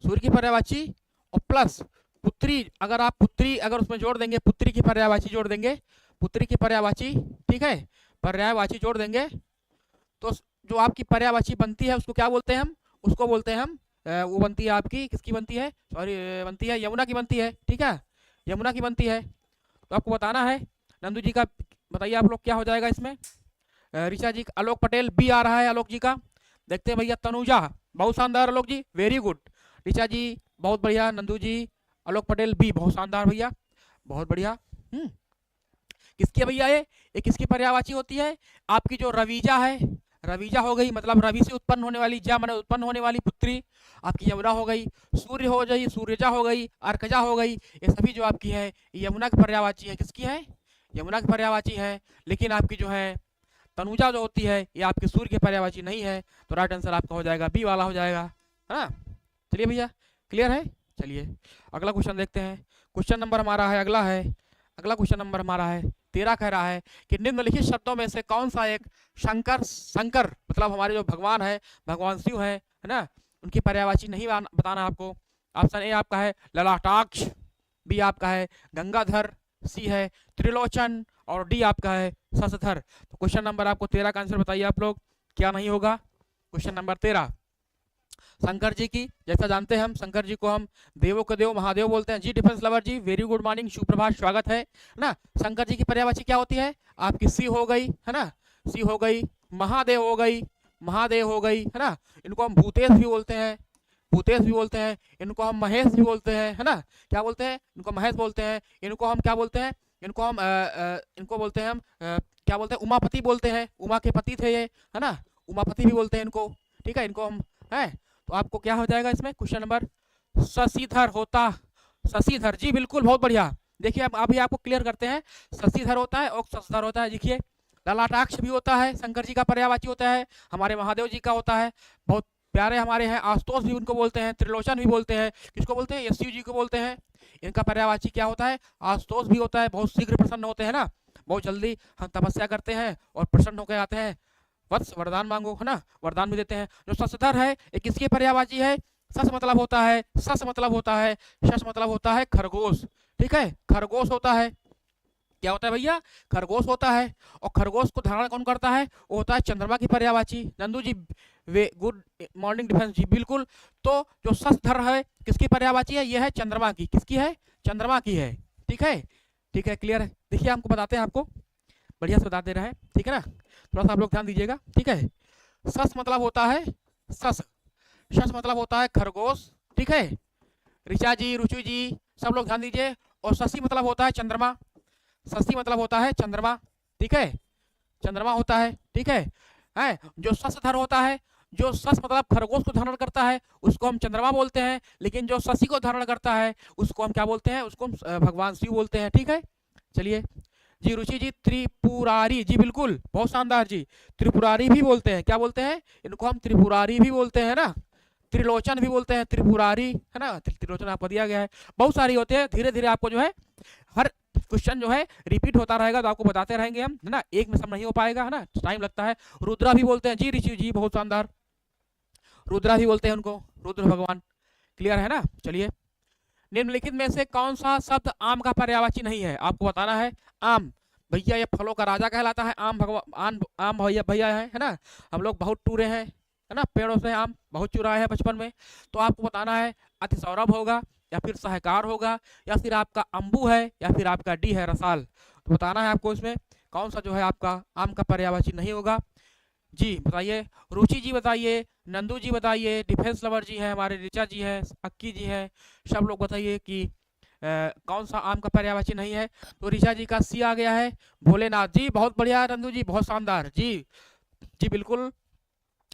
सूर्य की पर्यायवाची और प्लस पुत्री, अगर आप पुत्री अगर उसमें जोड़ देंगे, पुत्री की पर्यायवाची जोड़ देंगे, पुत्री की पर्यायवाची, ठीक है, पर्यायवाची जोड़ देंगे, तो जो आपकी पर्यायवाची बनती है उसको क्या बोलते हैं हम, उसको बोलते हैं हम वो बनती है आपकी, किसकी बनती है, सॉरी बनती है यमुना की बनती है। ठीक है, यमुना की बनती है। तो आपको बताना है, नंदू जी का बताइए आप लोग क्या हो जाएगा इसमें। ऋचा जी, आलोक पटेल बी आ रहा है आलोक जी का। देखते हैं भैया, तनुजा, बहुत शानदार आलोक जी, वेरी गुड। ऋचा जी बहुत बढ़िया, नंदू जी, आलोक पटेल बी, बहुत शानदार भैया, बहुत बढ़िया। किसकी है भैया ये किसकी पर्यायवाची होती है, आपकी जो रवीजा है, रवीजा हो गई, मतलब रवि से उत्पन्न होने वाली, जा माने उत्पन्न होने वाली पुत्री आपकी यमुना हो गई, सूर्य हो गई, सूर्यजा हो गई, अर्कजा हो गई, ये सभी जो आपकी है यमुना की पर्यायवाची है। किसकी है, यमुना की पर्यायवाची है। लेकिन आपकी जो है तनुजा जो होती है ये आपके सूर्य की पर्यायवाची नहीं है। तो राइट आंसर आपका हो जाएगा बी वाला हो जाएगा, है ना। चलिए भैया, क्लियर है। चलिए अगला क्वेश्चन देखते हैं। क्वेश्चन नंबर हमारा है, अगला है, अगला क्वेश्चन नंबर हमारा है 13, कह रहा है कि निम्नलिखित शब्दों में से कौन सा एक शंकर, शंकर मतलब हमारे जो भगवान है, भगवान शिव है ना, उनकी पर्यायवाची नहीं बताना आपको। ऑप्शन ए आपका है ललाटाक्ष, बी आपका है गंगाधर, सी है त्रिलोचन और डी आपका है शशधर। तो क्वेश्चन नंबर आपको 13 का आंसर बताइए आप लोग, क्या नहीं होगा। क्वेश्चन नंबर 13, शंकर जी की, जैसा जानते हैं हम शंकर जी को हम देवों के देव महादेव बोलते हैं। जी डिफेंस लवर जी, वेरी गुड मॉर्निंग, सुप्रभात, स्वागत है ना। शंकर जी की पर्यायवाची क्या होती है आपकी, सी हो गई, है ना, सी हो गई, महादेव हो गई, महादेव हो गई, है ना। इनको हम भूतेश भी बोलते हैं, भूतेश भी बोलते हैं, इनको हम महेश भी बोलते हैं, है ना। क्या बोलते हैं, इनको महेश बोलते हैं, इनको हम क्या बोलते हैं, इनको हम इनको बोलते हैं हम क्या बोलते हैं, उमापति बोलते हैं, उमा के पति थे ये, है ना, उमापति भी बोलते हैं इनको। ठीक है, इनको हम है। तो आपको क्या हो जाएगा इसमें, क्वेश्चन नंबर शशिधर होता, शशिधर, जी बिल्कुल, बहुत बढ़िया। देखिए अब अभी आपको क्लियर करते हैं, शशिधर होता है और शशधर होता है। देखिए ललाटाक्ष भी होता है, शंकर जी का पर्यायवाची होता है, हमारे महादेव जी का होता है, बहुत प्यारे हमारे हैं, आशुतोष भी उनको बोलते हैं, त्रिलोचन भी बोलते हैं, किसको बोलते हैं, शिव जी को बोलते हैं। इनका पर्यायवाची क्या होता है, आशुतोष भी होता है, बहुत शीघ्र प्रसन्न होते हैं ना, बहुत जल्दी हम तपस्या करते हैं और प्रसन्न होकर आते हैं, वत्स वरदान मांगो, है ना, वरदान भी देते हैं। जो शशधर है ये किसकी पर्यायवाची है, सस मतलब होता है, सस मतलब होता है, शस मतलब होता है खरगोश। ठीक है, खरगोश होता है, क्या होता है भैया, खरगोश होता है। और खरगोश को धारण कौन करता है, वो होता है चंद्रमा की पर्यायवाची। नंदू जी वे गुड मॉर्निंग डिफेंस जी, बिल्कुल। तो जो शशधर है किसकी पर्यायवाची है, यह है चंद्रमा की, किसकी है, चंद्रमा की है। ठीक है, ठीक है, क्लियर है। देखिए हमको बताते हैं, आपको बढ़िया से बता दे रहे हैं, ठीक है ना, थोड़ा सा आप लोग ध्यान दीजिएगा। ठीक है, सस मतलब होता है सस, शस मतलब होता है खरगोश। ठीक है, ऋचा जी, रुचि जी, सब लोग ध्यान दीजिए। और शशि मतलब होता है चंद्रमा, शशि मतलब होता है चंद्रमा। ठीक है, चंद्रमा होता है। ठीक है, जो शशधर होता है, जो शस मतलब खरगोश को धारण करता है उसको हम चंद्रमा बोलते हैं, लेकिन जो शशि को धारण करता है उसको हम क्या बोलते हैं, उसको हम भगवान शिव बोलते हैं। ठीक है, चलिए जी, रुचि जी त्रिपुरारी, जी बिल्कुल, बहुत शानदार जी, त्रिपुरारी भी बोलते हैं, क्या बोलते हैं, इनको हम त्रिपुरारी भी बोलते हैं ना, त्रिलोचन भी बोलते हैं, त्रिपुरारी, है ना, त्रिलोचन आपको दिया गया है, बहुत सारी होते हैं। धीरे धीरे आपको जो है हर क्वेश्चन जो है रिपीट होता रहेगा तो आपको बताते रहेंगे हम, है ना, एक में सब नहीं हो पाएगा, है ना, टाइम लगता है। रुद्रा भी बोलते हैं जी, ऋषि जी बहुत शानदार, रुद्रा भी बोलते हैं उनको, रुद्र भगवान, क्लियर है ना। चलिए, निम्नलिखित में से कौन सा शब्द आम का पर्यायवाची नहीं है, आपको बताना है। आम, भैया ये फलों का राजा कहलाता है, आम भगवान, आम भैया भैया है ना, हम लोग बहुत टूरे हैं, है ना, पेड़ों से आम बहुत चुराए हैं बचपन में। तो आपको बताना है अति सौरभ होगा, या फिर सहकार होगा, या फिर आपका अंबू है, या फिर आपका डी है रसाल। तो बताना है आपको इसमें कौन सा जो है आपका आम का पर्यायवाची नहीं होगा। जी बताइए, रुचि जी बताइए, नंदू जी बताइए, डिफेंस लवर जी हैं हमारे, ऋचा जी हैं, अक्की जी हैं, सब लोग बताइए कि कौन सा आम का पर्यायवाची नहीं है। तो ऋचा जी का सी आ गया है, भोलेनाथ जी बहुत बढ़िया, नंदू जी बहुत शानदार जी, जी बिल्कुल।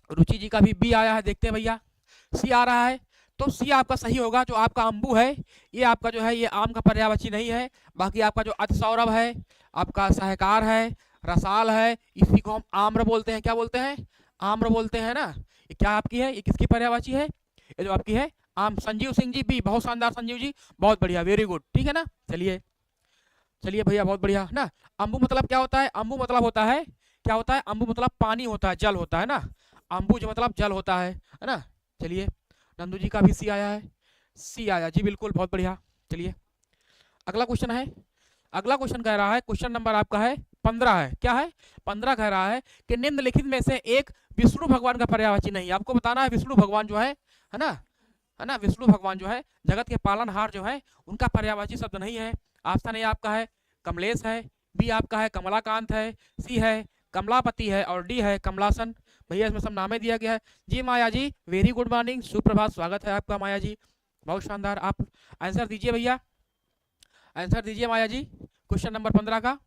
रुचि जी का भी बी आया है, देखते हैं भैया, सी आ रहा है, तो सी आपका सही होगा। जो आपका अंबू है ये आपका जो है ये आम का पर्यायवाची नहीं है। बाकी आपका जो अतिसौरभ है, आपका सहकार है, रसाल है, इसी को हम आम्र बोलते हैं, क्या बोलते हैं, आम्र बोलते हैं ना। ये क्या आपकी है, ये किसकी पर्यायवाची है, ये जो आपकी है आम। संजीव सिंह जी बी, बहुत शानदार संजीव जी, बहुत बढ़िया, वेरी गुड, ठीक है ना। चलिए चलिए भैया बहुत बढ़िया ना। अंबू मतलब क्या होता है, अंबू मतलब होता है, क्या होता है, अंबू मतलब पानी होता है, जल होता है ना, अंबू जो मतलब जल होता है ना। चलिए, नंदू जी का भी सी आया है, सी आया जी बिल्कुल, बहुत बढ़िया। चलिए अगला क्वेश्चन है, अगला क्वेश्चन कह रहा है, क्वेश्चन नंबर आपका है 15 है, क्या है 15 कह रहा है कि निम्नलिखित में से एक विष्णु भगवान का पर्यायवाची नहीं। आपको बताना है विष्णु भगवान जो है ना, है ना, विष्णु भगवान जो है जगत के पालनहार जो है उनका पर्यायवाची शब्द नहीं है। ऑप्शन ए आपका है कमलेश है, बी आपका है कमलाकांत है, सी है कमलापति है, और डी है कमलासन। भैया इसमें सब नामे दिया गया है जी। माया जी वेरी गुड मॉर्निंग, सुप्रभात, स्वागत है आपका माया जी, बहुत शानदार। आप आंसर दीजिए भैया, आंसर दीजिए माया जी क्वेश्चन नंबर 15 का।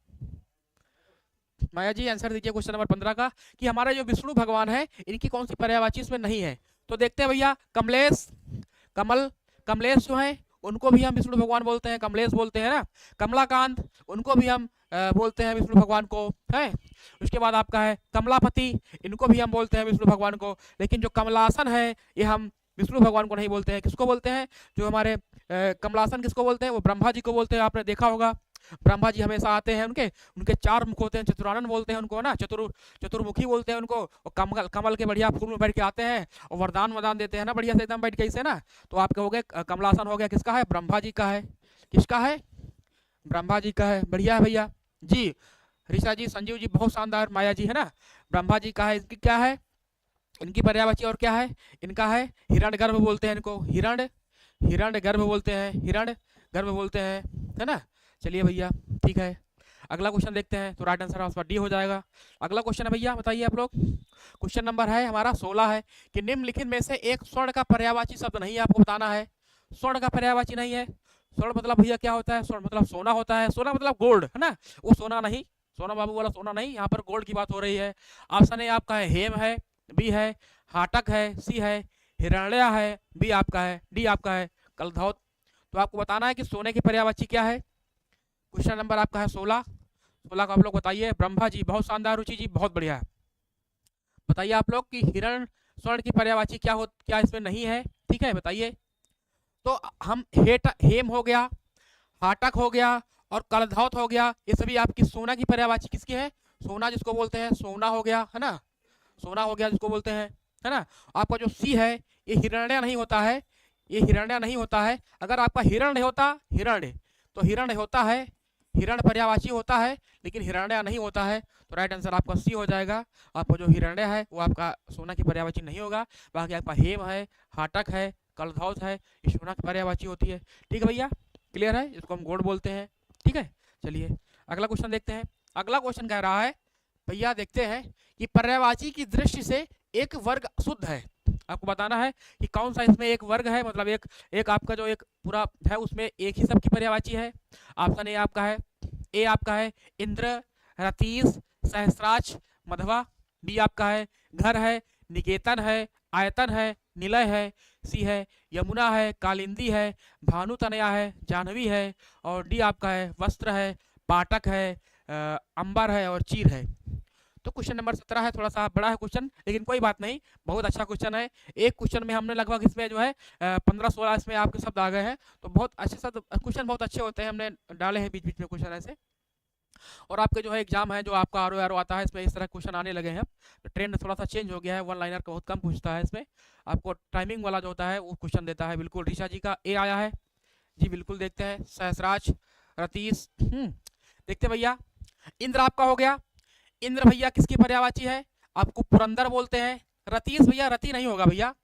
माया जी आंसर दीजिए क्वेश्चन नंबर 15 का कि हमारे जो विष्णु भगवान है इनकी कौन सी पर्यायवाची इसमें नहीं है। तो देखते हैं भैया, कमलेश, कमलेश जो है उनको भी हम विष्णु भगवान बोलते हैं, कमलेश बोलते हैं ना। कमलाकांत उनको भी हम बोलते हैं विष्णु भगवान को, है। उसके बाद आपका है कमलापति, इनको भी हम बोलते हैं विष्णु भगवान को। लेकिन जो कमलासन है ये हम विष्णु भगवान को नहीं बोलते हैं। किसको बोलते हैं, जो हमारे कमलासन किसको बोलते हैं, वो ब्रह्मा जी को बोलते हैं। आपने देखा होगा ब्रह्मा जी हमेशा आते हैं, उनके उनके 4 मुख होते हैं, चतुरानन बोलते हैं उनको ना, चतुर्मुखी बोलते हैं उनको। और कमल कमल के बढ़िया फूल में बैठ के आते हैं और वरदान देते हैं ना, बढ़िया से एकदम बैठ के इसे ना। तो आपके हो गए कमलासन हो गया, किसका है, ब्रह्मा जी का है, किसका है, ब्रह्मा जी का है, बढ़िया है भैया जी। ऋषा जी, संजीव जी बहुत शानदार, माया जी है ना, ब्रह्मा जी का है। इसकी क्या है, इनकी पर्यायवाची और क्या है, इनका है हिरण गर्भ बोलते हैं इनको, हिरण गर्भ बोलते हैं, हिरण गर्भ बोलते हैं, है ना। चलिए भैया ठीक है, अगला क्वेश्चन देखते हैं। तो राइट आंसर आपका डी हो जाएगा। अगला क्वेश्चन है भैया, बताइए आप लोग, क्वेश्चन नंबर है हमारा 16 है कि निम्नलिखित में से एक स्वर्ण का पर्यायवाची शब्द नहीं है। आपको बताना है स्वर्ण का पर्यायवाची नहीं है। स्वर्ण मतलब भैया क्या होता है, स्वर्ण मतलब सोना होता है, सोना मतलब गोल्ड, है ना, वो सोना नहीं, सोना बाबू वाला सोना नहीं, यहाँ पर गोल्ड की बात हो रही है। ऑप्शन ए आपका है हेम है, बी है हाटक है, सी है हिरण्या है, बी आपका है, डी आपका है कलधौत। तो आपको बताना है कि सोने की पर्यायवाची क्या है। क्वेश्चन नंबर आपका है 16 को आप लोग बताइए। ब्रह्मा जी बहुत शानदार, रुचि जी बहुत बढ़िया, बताइए आप लोग कि हिरण स्वर्ण की पर्यायवाची क्या इसमें नहीं है, ठीक है बताइए। तो हम हेम हो गया, हाटक हो गया और कलधौत हो गया, ये सभी आपकी सोना की पर्यायवाची किसकी है, सोना जिसको बोलते हैं, सोना हो गया, है ना, सोना हो गया जिसको बोलते हैं, है ना। आपका जो सी है ये हिरण्य नहीं होता है, ये हिरण्य नहीं होता है। अगर आपका हिरण होता, हिरण्य, तो हिरण होता है, हिरण पर्यायवाची होता है, लेकिन हिरण्य नहीं होता है। तो राइट आंसर आपका सी हो जाएगा। आपका जो हिरण्य है वो आपका सोना की पर्यायवाची नहीं होगा। बाकी आपका हेम है, हाटक है, कलधौत है, ये सोना की पर्यायवाची होती है। ठीक है भैया, क्लियर है, इसको हम गोड बोलते हैं, ठीक है। चलिए अगला क्वेश्चन देखते हैं। अगला क्वेश्चन कह रहा है भैया, देखते हैं कि पर्यायवाची की दृष्टि से एक वर्ग शुद्ध है। आपको बताना है कि कौन सा इसमें एक वर्ग है, मतलब एक आपका जो एक पूरा है उसमें एक ही सब की पर्यायवाची है। ऑप्शन ए आपका है इंद्र, रतीश, सहस्राक्ष, मधवा, बी आपका है घर है, निकेतन है, आयतन है, निलय है, सी है यमुना है, कालिंदी है, भानु तनया है, जाह्नवी है, और डी आपका है वस्त्र है, पाटक है, अंबर है और चीर है। तो क्वेश्चन नंबर 17 है, थोड़ा सा बड़ा है क्वेश्चन, लेकिन कोई बात नहीं, बहुत अच्छा क्वेश्चन है। एक क्वेश्चन में हमने लगभग इसमें जो है 15-16 इसमें आपके शब्द आ गए हैं, तो बहुत अच्छे शब्द, क्वेश्चन बहुत अच्छे होते हैं, हमने डाले हैं बीच बीच में क्वेश्चन ऐसे। और आपके जो है एग्जाम है जो आपका आर ओ आता है, इसमें इस तरह क्वेश्चन आने लगे हैं। तो ट्रेंड थोड़ा सा चेंज हो गया है, वन लाइनर का बहुत कम पूछता है इसमें, आपको टाइमिंग वाला जो होता है वो क्वेश्चन देता है। बिल्कुल ऋषा जी का ए आया है जी, बिल्कुल देखते हैं। सहसराज, रतीश, देखते भैया। इंद्र आपका हो गया। इंद्र भैया किसकी पर्यायवाची है? आपको पुरंदर बोलते हैं। रतीश भैया रति नहीं होगा भैया,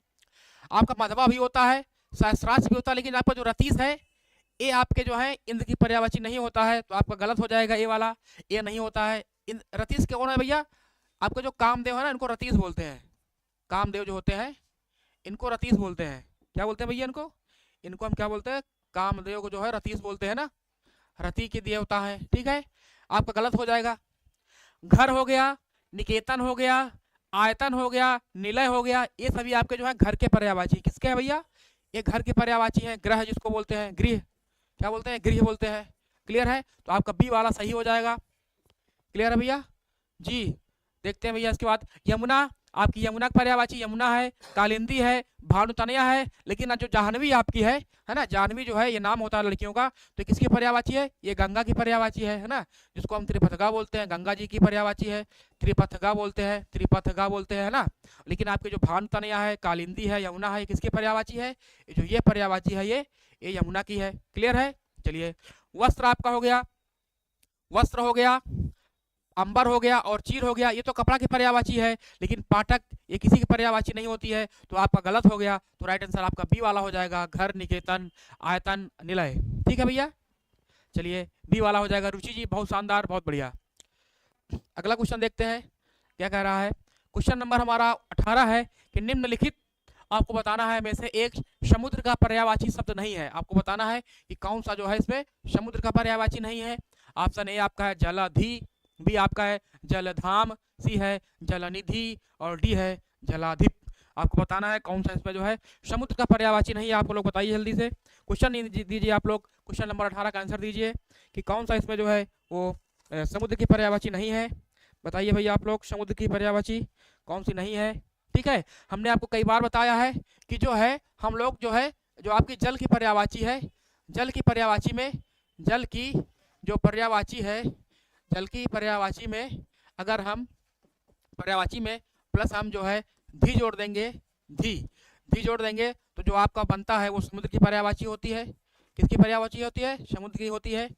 आपका मधवा भी होता है, सहस्राज भी होता है, लेकिन आपका जो रतीश है ये आपके जो है इंद्र की पर्यायवाची नहीं होता है, तो आपका गलत हो जाएगा, ये वाला ये नहीं होता है। रतीश कौन है भैया? आपके जो कामदेव है ना, इनको रतीश बोलते हैं। कामदेव जो होते हैं इनको रतीश बोलते हैं। क्या बोलते हैं भैया इनको? इनको हम क्या बोलते हैं? कामदेव को जो है रतीश बोलते हैं ना, रति के देवता है। ठीक है, आपका गलत हो जाएगा। घर हो गया, निकेतन हो गया, आयतन हो गया, निलय हो गया, ये सभी आपके जो है घर के पर्यायवाची। किसके है भैया? ये घर के पर्यायवाची हैं। ग्रह जिसको बोलते हैं, गृह, क्या बोलते हैं? गृह बोलते हैं। क्लियर है? तो आपका बी वाला सही हो जाएगा। क्लियर है भैया जी? देखते हैं भैया इसके बाद यमुना, आपकी यमुना की पर्यायवाची यमुना है, कालिंदी है, भानुतनया है, लेकिन जो जाह्नवी आपकी है ना, जाह्नवी जो है ये नाम होता है लड़कियों का, तो किसकी पर्यायवाची है? ये गंगा की पर्यायवाची है ना, जिसको हम त्रिपथगा बोलते हैं, गंगा जी की पर्यायवाची है, त्रिपथगा बोलते हैं, त्रिपथगा बोलते हैं ना। लेकिन आपके जो भानुतनया है, कालिंदी है, यमुना है, किसकी पर्यायवाची है? जो ये पर्यायवाची है ये यमुना की है। क्लियर है? चलिए, वस्त्र आपका हो गया, वस्त्र हो गया, अंबर हो गया और चीर हो गया, ये तो कपड़ा की पर्यायवाची है, लेकिन पाठक ये किसी की पर्यायवाची नहीं होती है, तो आपका गलत हो गया। तो राइट आंसर आपका बी वाला हो जाएगा, घर, निकेतन, आयतन, निलय। ठीक है भैया, चलिए बी वाला हो जाएगा। रुचि जी बहुत शानदार, बहुत बढ़िया। अगला क्वेश्चन देखते हैं क्या कह रहा है। क्वेश्चन नंबर हमारा 18 है कि निम्नलिखित आपको बताना है में से एक समुद्र का पर्यायवाची शब्द नहीं है। आपको बताना है कि कौन सा जो है इसमें समुद्र का पर्यायवाची नहीं है। ऑप्शन ए आपका है जलधि, बी आपका है जलधाम, सी है जलनिधि और डी है जलाधिप। आपको बताना है कौन सा इसमें जो है समुद्र का पर्यायवाची नहीं है। आप लोग बताइए जल्दी से, क्वेश्चन दीजिए आप लोग, क्वेश्चन नंबर 18 का आंसर दीजिए कि कौन सा इसमें जो है वो समुद्र की पर्यायवाची नहीं है। बताइए भैया आप लोग, समुद्र की पर्यायवाची कौन सी नहीं है। ठीक है, हमने आपको कई बार बताया है कि जो है हम लोग जो है जो आपकी जल की पर्यायवाची है, जल की पर्यायवाची में, जल की जो पर्यायवाची है, जल की पर्यायवाची में अगर हम पर्यायवाची में प्लस हम जो है धी जोड़ देंगे, धी जोड़ देंगे तो जो आपका बनता है वो समुद्र की पर्यायवाची होती है। किसकी पर्यायवाची होती है? समुद्र की होती है।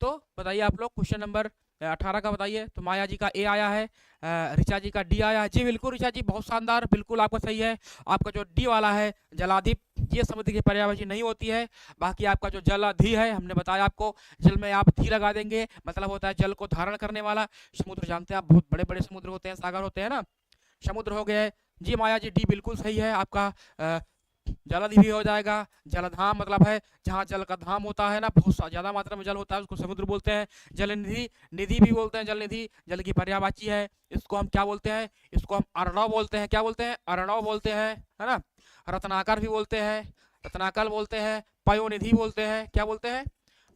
तो बताइए आप लोग, क्वेश्चन नंबर 18 का बताइए। तो माया जी का ए आया है, ऋचा जी का डी आया है। जी बिल्कुल ऋचा जी बहुत शानदार, बिल्कुल आपका सही है। आपका जो डी वाला है जलाधिप, ये समुद्र की पर्यायवाची नहीं होती है। बाकी आपका जो जलाधि है, हमने बताया आपको, जल में आप धी लगा देंगे मतलब होता है जल को धारण करने वाला। समुद्र जानते हैं आप, बहुत बड़े बड़े समुद्र होते हैं, सागर होते हैं ना, समुद्र हो गए। जी माया जी डी बिल्कुल सही है आपका। जलधि भी हो जाएगा। जलधाम मतलब है जहाँ जल का धाम होता है ना, बहुत ज्यादा मात्रा में जल होता है, उसको समुद्र बोलते हैं। जलनिधि, निधि भी बोलते हैं, जलनिधि जल की पर्यायवाची है। इसको हम क्या बोलते हैं? इसको हम अर्णव बोलते हैं। क्या बोलते हैं? अर्णव बोलते हैं, है ना। रत्नाकर भी बोलते हैं, रत्नाकर बोलते हैं, पयोनिधि बोलते हैं। क्या बोलते हैं?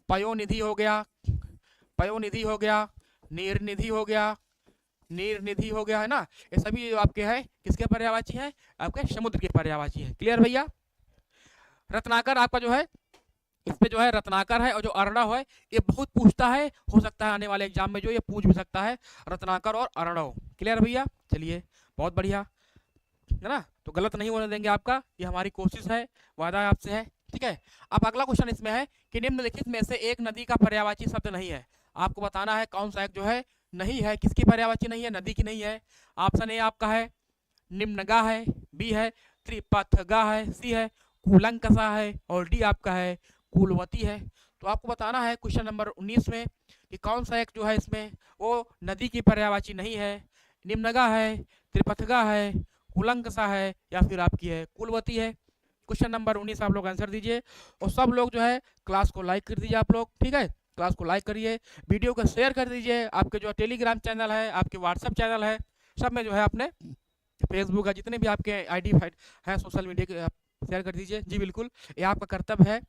पयोनिधि हो गया, पयोनिधि हो गया, नीरनिधि हो गया, नीरनिधि हो गया, है ना। ये सभी जो आपके हैं किसके पर्यायवाची है? आपके समुद्र के पर्यायवाची है। क्लियर भैया? रत्नाकर आपका जो है इस पे जो है रत्नाकर है, और जो अर्णव है ये बहुत पूछता है, हो सकता है आने वाले एग्जाम में जो ये पूछ भी सकता है, रत्नाकर और अर्णव। क्लियर भैया? चलिए बहुत बढ़िया, है ना। तो गलत नहीं होने देंगे आपका, ये हमारी कोशिश है, वादा आपसे है। ठीक है, अब अगला क्वेश्चन इसमें है कि निम्नलिखित में से एक नदी का पर्यायवाची शब्द नहीं है। आपको बताना है कौन सा एक जो है नहीं है। किसकी पर्यायवाची नहीं है? नदी की नहीं है। ऑप्शन ए आपका है निम्नगा है, बी है त्रिपथगा है, सी है कूलंकसा है और डी आपका है कूलवती है। तो आपको बताना है क्वेश्चन नंबर 19 में कि कौन सा एक जो है इसमें वो नदी की पर्यायवाची नहीं है। निम्नगा है, त्रिपथगा है, कूलंकसा है या फिर आपकी है कूलवती है। क्वेश्चन नंबर 19 आप लोग आंसर दीजिए, और सब लोग जो है क्लास को लाइक कर दीजिए आप लोग। ठीक है, क्लास को लाइक करिए, वीडियो को शेयर कर दीजिए। आपके जो टेलीग्राम चैनल है, आपके व्हाट्सएप चैनल है, सब में जो है अपने फेसबुक है, जितने भी आपके आईडी है सोशल मीडिया के, शेयर कर दीजिए। जी बिल्कुल, ये आपका कर्तव्य है,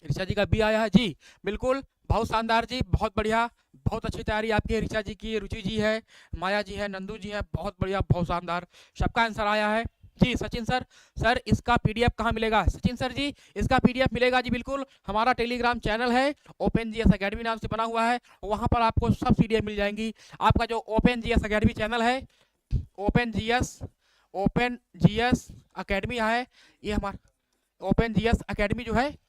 ऋचा जी का बी आया है जी, बिल्कुल बहुत शानदार जी, बहुत बढ़िया, बहुत अच्छी तैयारी आपकी है। ऋचा जी की, रुचि जी है, माया जी है, नंदू जी है, बहुत बढ़िया, बहुत शानदार, सबका आंसर आया है जी। सचिन सर, सर इसका पीडीएफ कहाँ मिलेगा? सचिन सर जी, इसका पीडीएफ मिलेगा जी, बिल्कुल हमारा टेलीग्राम चैनल है, ओपन जीएस अकेडमी नाम से बना हुआ है, वहाँ पर आपको सब पीडीएफ मिल जाएंगी। आपका जो ओपन जीएस अकेडमी चैनल है, ओपन जीएस अकेडमी है, ये हमारा ओपन जीएस अकेडमी जो है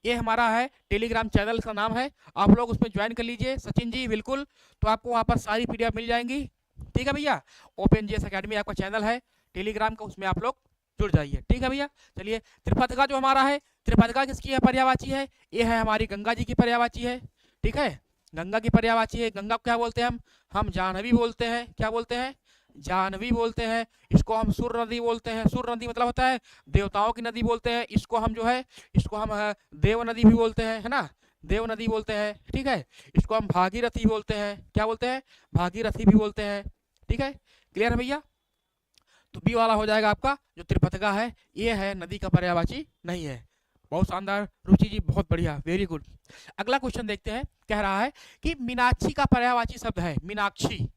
ये हमारा है टेलीग्राम चैनल, का नाम है, आप लोग उसमें ज्वाइन कर लीजिए सचिन जी, बिल्कुल, तो आपको वहाँ पर सारी पीडीएफ मिल जाएंगी। ठीक है भैया, ओपन जीएस अकेडमी आपका चैनल है टेलीग्राम का, उसमें आप लोग जुड़ जाइए। ठीक है भैया, चलिए त्रिपथका जो हमारा है, त्रिपथका किसकी है? पर्यायवाची है, ये है हमारी गंगा जी की पर्यायवाची है। ठीक है, गंगा की पर्यायवाची है। गंगा को क्या बोलते हैं? हम जाह्नवी बोलते हैं। क्या बोलते हैं? जाह्नवी बोलते हैं। इसको हम सूर्य नदी बोलते हैं। सूर्य नदी मतलब होता है देवताओं की नदी बोलते हैं। इसको हम जो है, इसको हम देव नदी भी बोलते हैं, है ना, देव नदी बोलते हैं। ठीक है, इसको हम भागीरथी बोलते हैं। क्या बोलते हैं? भागीरथी भी बोलते हैं। ठीक है, क्लियर है भैया? तो बी वाला हो जाएगा आपका जो त्रिपथका है, ये है, नदी का पर्यायवाची नहीं है। बहुत शानदार रुचि जी, बहुत बढ़िया, वेरी गुड। अगला क्वेश्चन देखते हैं, कह रहा है कि मीनाक्षी का पर्यायवाची शब्द है। मीनाक्षी,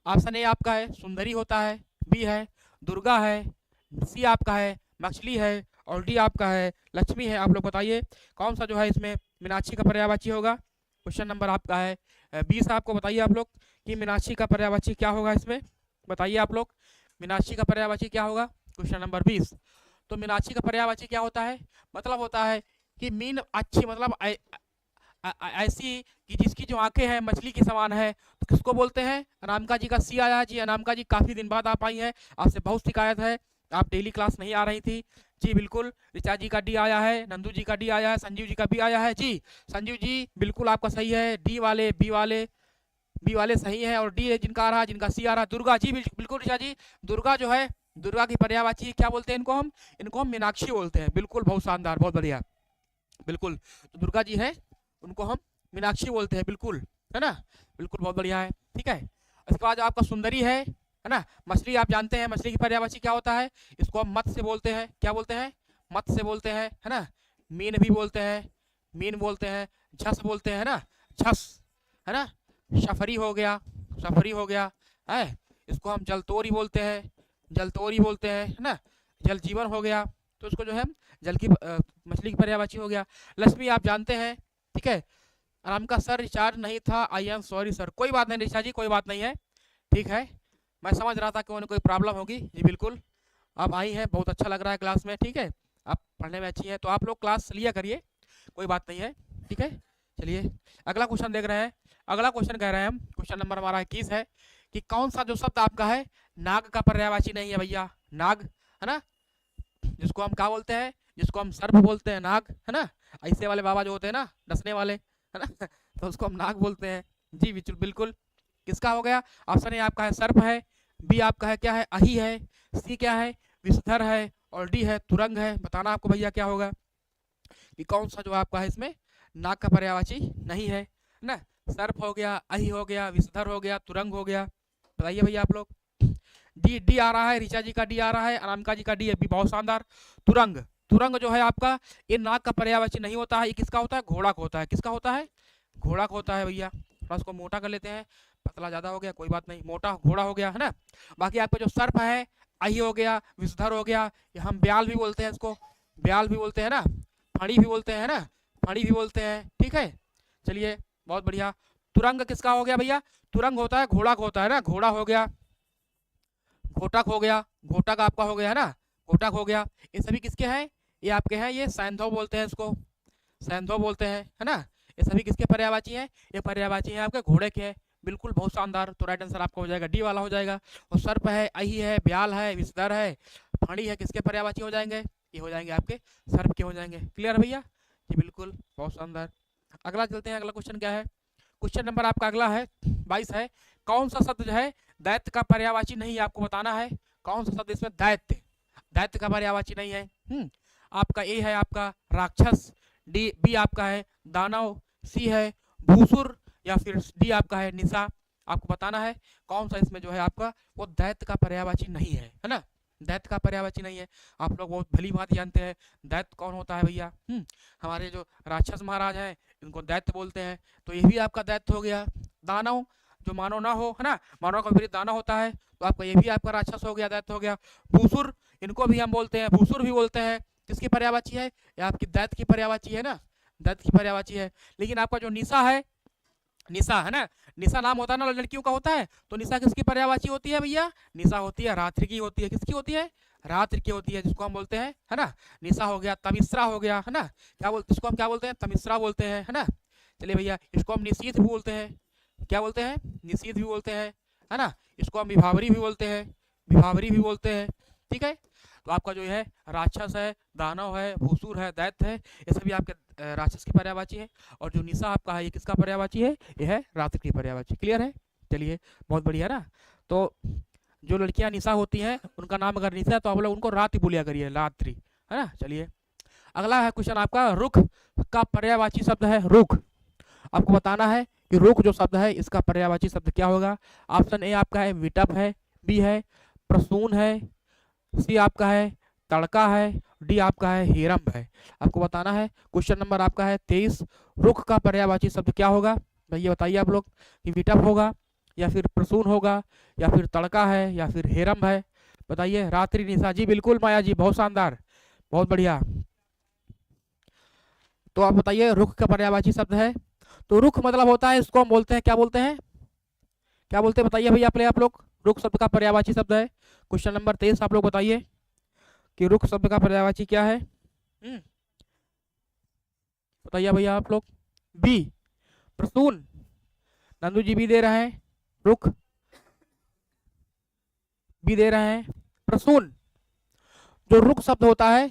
ऑप्शन ए आपका है सुंदरी होता है, बी है दुर्गा है, सी आपका है मछली है, और डी आपका है लक्ष्मी है। आप लोग बताइए कौन सा जो है इसमें मीनाक्षी का पर्यायवाची होगा। क्वेश्चन नंबर आपका है 20। आपको बताइए आप लोग कि मीनाक्षी का पर्यायवाची क्या होगा इसमें, बताइए आप लोग मीनाक्षी का पर्यायवाची क्या होगा। Question number 20। तो मीनाक्षी का पर्यायवाची क्या होता है? मतलब होता है कि मीन अच्छी, मतलब ऐसी कि जिसकी जो आंखें हैं मछली के समान है, तो किसको बोलते हैं? अनामिका जी का सी आया जी। अनामिका जी काफी दिन बाद आप आई हैं, आपसे बहुत शिकायत है, आप डेली क्लास नहीं आ रही थी जी, बिल्कुल। ऋचा जी का डी आया है, नंदू जी का डी आया है, संजीव जी का बी आया है जी। संजीव जी बिल्कुल आपका सही है, डी वाले बी वाले सही है, और डी है जिनका आ रहा है, जिनका सी आ रहा है। दुर्गा जी, बिल्कुल ऋचा जी, दुर्गा जो है, दुर्गा की पर्यायवाची क्या बोलते हैं? इनको हम मीनाक्षी बोलते हैं। बिल्कुल, बहुत शानदार, बहुत बढ़िया, बिल्कुल। तो दुर्गा जी है, उनको हम मीनाक्षी बोलते हैं, बिल्कुल, है ना, बिल्कुल, बहुत बढ़िया है। ठीक है, इसके बाद आपका सुंदरी है ना। मछली आप जानते हैं, मछली की पर्यायवाची क्या होता है? इसको हम मत्स्य बोलते हैं। क्या बोलते हैं? मत्स्य बोलते हैं, है ना। मीन भी बोलते हैं, मीन बोलते हैं, झस बोलते हैं ना, झस, है ना। सफरी हो गया, सफरी हो गया है, इसको हम जलतोरी बोलते हैं, जलतोरी बोलते हैं, है ना। जल जीवन हो गया, तो इसको जो है जल की मछली की पर्यायवाची हो गया। लक्ष्मी आप जानते हैं, ठीक है। आराम का सर रिचार्ज नहीं था, आई एम सॉरी सर। कोई बात नहीं ऋचा जी, कोई बात नहीं है, ठीक है। मैं समझ रहा था कि उन्हें कोई प्रॉब्लम होगी जी, बिल्कुल। आप आई हैं, बहुत अच्छा लग रहा है क्लास में, ठीक है। आप पढ़ने में अच्छी हैं, तो आप लोग क्लास लिया करिए, कोई बात नहीं है, ठीक है। चलिए अगला क्वेश्चन देख रहे हैं। अगला क्वेश्चन कह रहे हैं हम, क्वेश्चन नंबर हमारा 21 है कि कौन सा जो शब्द आपका है नाग का पर्यायवाची नहीं है भैया। नाग, है ना, जिसको हम क्या बोलते हैं? जिसको हम सर्प बोलते हैं, नाग, है ना। ऐसे वाले बाबा जो होते हैं ना, डसने वाले, है ना, तो उसको हम नाग बोलते हैं जी, बिल्कुल बिल्कुल। किसका हो गया? ऑप्शन ए आपका है सर्प है, बी आपका है क्या है? अही है, सी क्या है? विषधर है, और डी है तुरंग है। बताना आपको भैया क्या होगा कि कौन सा जो आपका है इसमें नाग का पर्यायवाची नहीं है ना। सर्प हो गया, अही हो गया, विषधर हो गया, तुरंग हो गया। बताइए भैया आप लोग। डी डी आ रहा है, ऋचा जी का डी आ रहा है, अनामिका जी का डी है, भी बहुत शानदार। तुरंग, तुरंग जो है आपका, ये नाग का पर्यायवाची नहीं होता है, ये किसका होता है? घोड़ा का होता है। किसका होता है? घोड़ा का होता है भैया। थोड़ा इसको मोटा कर लेते हैं, पतला ज्यादा हो गया, कोई बात नहीं, मोटा घोड़ा हो गया, है ना। बाकी आपका जो सर्प है, अही हो गया, विषधर हो गया, ये हम ब्याल भी बोलते हैं, इसको ब्याल भी बोलते हैं ना, फणी भी बोलते हैं ना, फणी भी बोलते हैं, ठीक है। चलिए बहुत बढ़िया। तुरंग किसका हो गया भैया? तुरंग होता है घोड़ा का होता है ना, घोड़ा हो गया, घोटक हो गया, घोटक आपका हो गया है ना, घोटक हो गया। ये सभी किसके हैं? ये आपके हैं, ये सैंधव बोलते हैं इसको, सैंधव बोलते हैं, है ना। ये सभी किसके पर्यायवाची हैं? ये पर्यायवाची हैं आपके घोड़े के। बिल्कुल, बहुत शानदार। तो राइट आंसर आपका हो जाएगा डी वाला हो जाएगा। और सर्प है, अही है, ब्याल है, विषधर है, फाड़ी है, किसके पर्यायवाची हो जाएंगे? ये हो जाएंगे आपके सर्प के हो जाएंगे। क्लियर है भैया जी, बिल्कुल, बहुत शानदार। अगला चलते हैं, अगला क्वेश्चन क्या है? क्वेश्चन नंबर आपका अगला है 22 है। कौन सा शब्द जो है दैत्य का पर्यायवाची नहीं है? आपको बताना है कौन सा शब्द इसमें दैत्य, दैत्य का पर्यायवाची नहीं है। आपका ए है आपका राक्षस, डी बी आपका है दानव, सी है भूसुर, या फिर डी आपका है निशा। आपको बताना है कौन सा इसमें जो है आपका वो दैत्य का पर्यायवाची नहीं है, है ना। दैत्य का पर्यायवाची नहीं है। आप लोग बहुत भली बात जानते हैं दैत्य कौन होता है भैया। हमारे जो राक्षस महाराज हैं इनको दैत्य बोलते हैं, तो ये भी आपका दैत्य हो गया। दानव जो मानव ना हो, है ना, मानव का विपरीत दानव होता है, तो आपका ये भी आपका राक्षस हो गया, दैत्य हो गया। भूसुर, इनको भी हम बोलते हैं, भूसुर भी बोलते हैं। किसकी पर्यायवाची है? ये आपकी दैत्य की पर्यायवाची है ना, दैत्य की पर्यायवाची है। लेकिन आपका जो निशा है, निशा है ना, निशा नाम होता है ना लड़कियों का होता है, तो निशा किसकी पर्यायवाची होती है भैया? निशा होती है रात्रि की होती है। किसकी होती है? रात्रि की होती है, जिसको हम बोलते हैं, है ना, निशा हो गया, तमिश्रा हो गया, है ना, क्या बोलते, इसको हम क्या बोलते हैं? तमिश्रा बोलते हैं, है ना। चलिए भैया, इसको हम निशीथ भी बोलते हैं। क्या बोलते हैं? निशीथ भी बोलते हैं, है ना। इसको हम विभावरी भी बोलते हैं, विभावरी भी बोलते हैं। ठीक है, तो आपका जो है राक्षस है, दानव है, भूसुर है, दैत्य है, ये सभी आपके राक्षस की पर्यायवाची है। और जो निशा आपका है ये किसका पर्यायवाची है? ये है रात्रि की पर्यायवाची। क्लियर है? चलिए, बहुत बढ़िया ना। तो जो लड़कियां निशा होती हैं उनका नाम अगर निशा है तो आप लोग उनको रात्रि बोलिया करिए, रात्रि, है ना। चलिए, अगला है क्वेश्चन आपका, रुख का पर्यायवाची शब्द है रुख। आपको बताना है कि रुख जो शब्द है इसका पर्यायवाची शब्द क्या होगा। ऑप्शन ए आपका है विटप है, बी है प्रसून है, सी आपका है तड़का है, डी आपका है हेरम्ब है। आपको बताना है। क्वेश्चन नंबर आपका है 23, रुख का पर्यायवाची शब्द क्या होगा भैया? बताइए आप लोग कि विटप होगा या फिर प्रसून होगा या फिर तड़का है या फिर हेरम्ब है। बताइए। रात्रि निशा, जी बिल्कुल माया जी, बहुत शानदार, बहुत बढ़िया। तो आप बताइए, रुख का पर्यायवाची शब्द है, तो रुख मतलब होता है, इसको हम बोलते हैं, क्या बोलते हैं, क्या बोलते हैं? बताइए भैया, आप लोग, रुख शब्द का पर्यायवाची शब्द है। क्वेश्चन नंबर 23 आप लोग बताइए कि रुख शब्द का पर्यायवाची क्या है। बताइए भैया आप लोग। बी प्रसून, नंदू जी भी दे रहे हैं, रुख भी दे रहे हैं, प्रसून। जो रुख शब्द होता है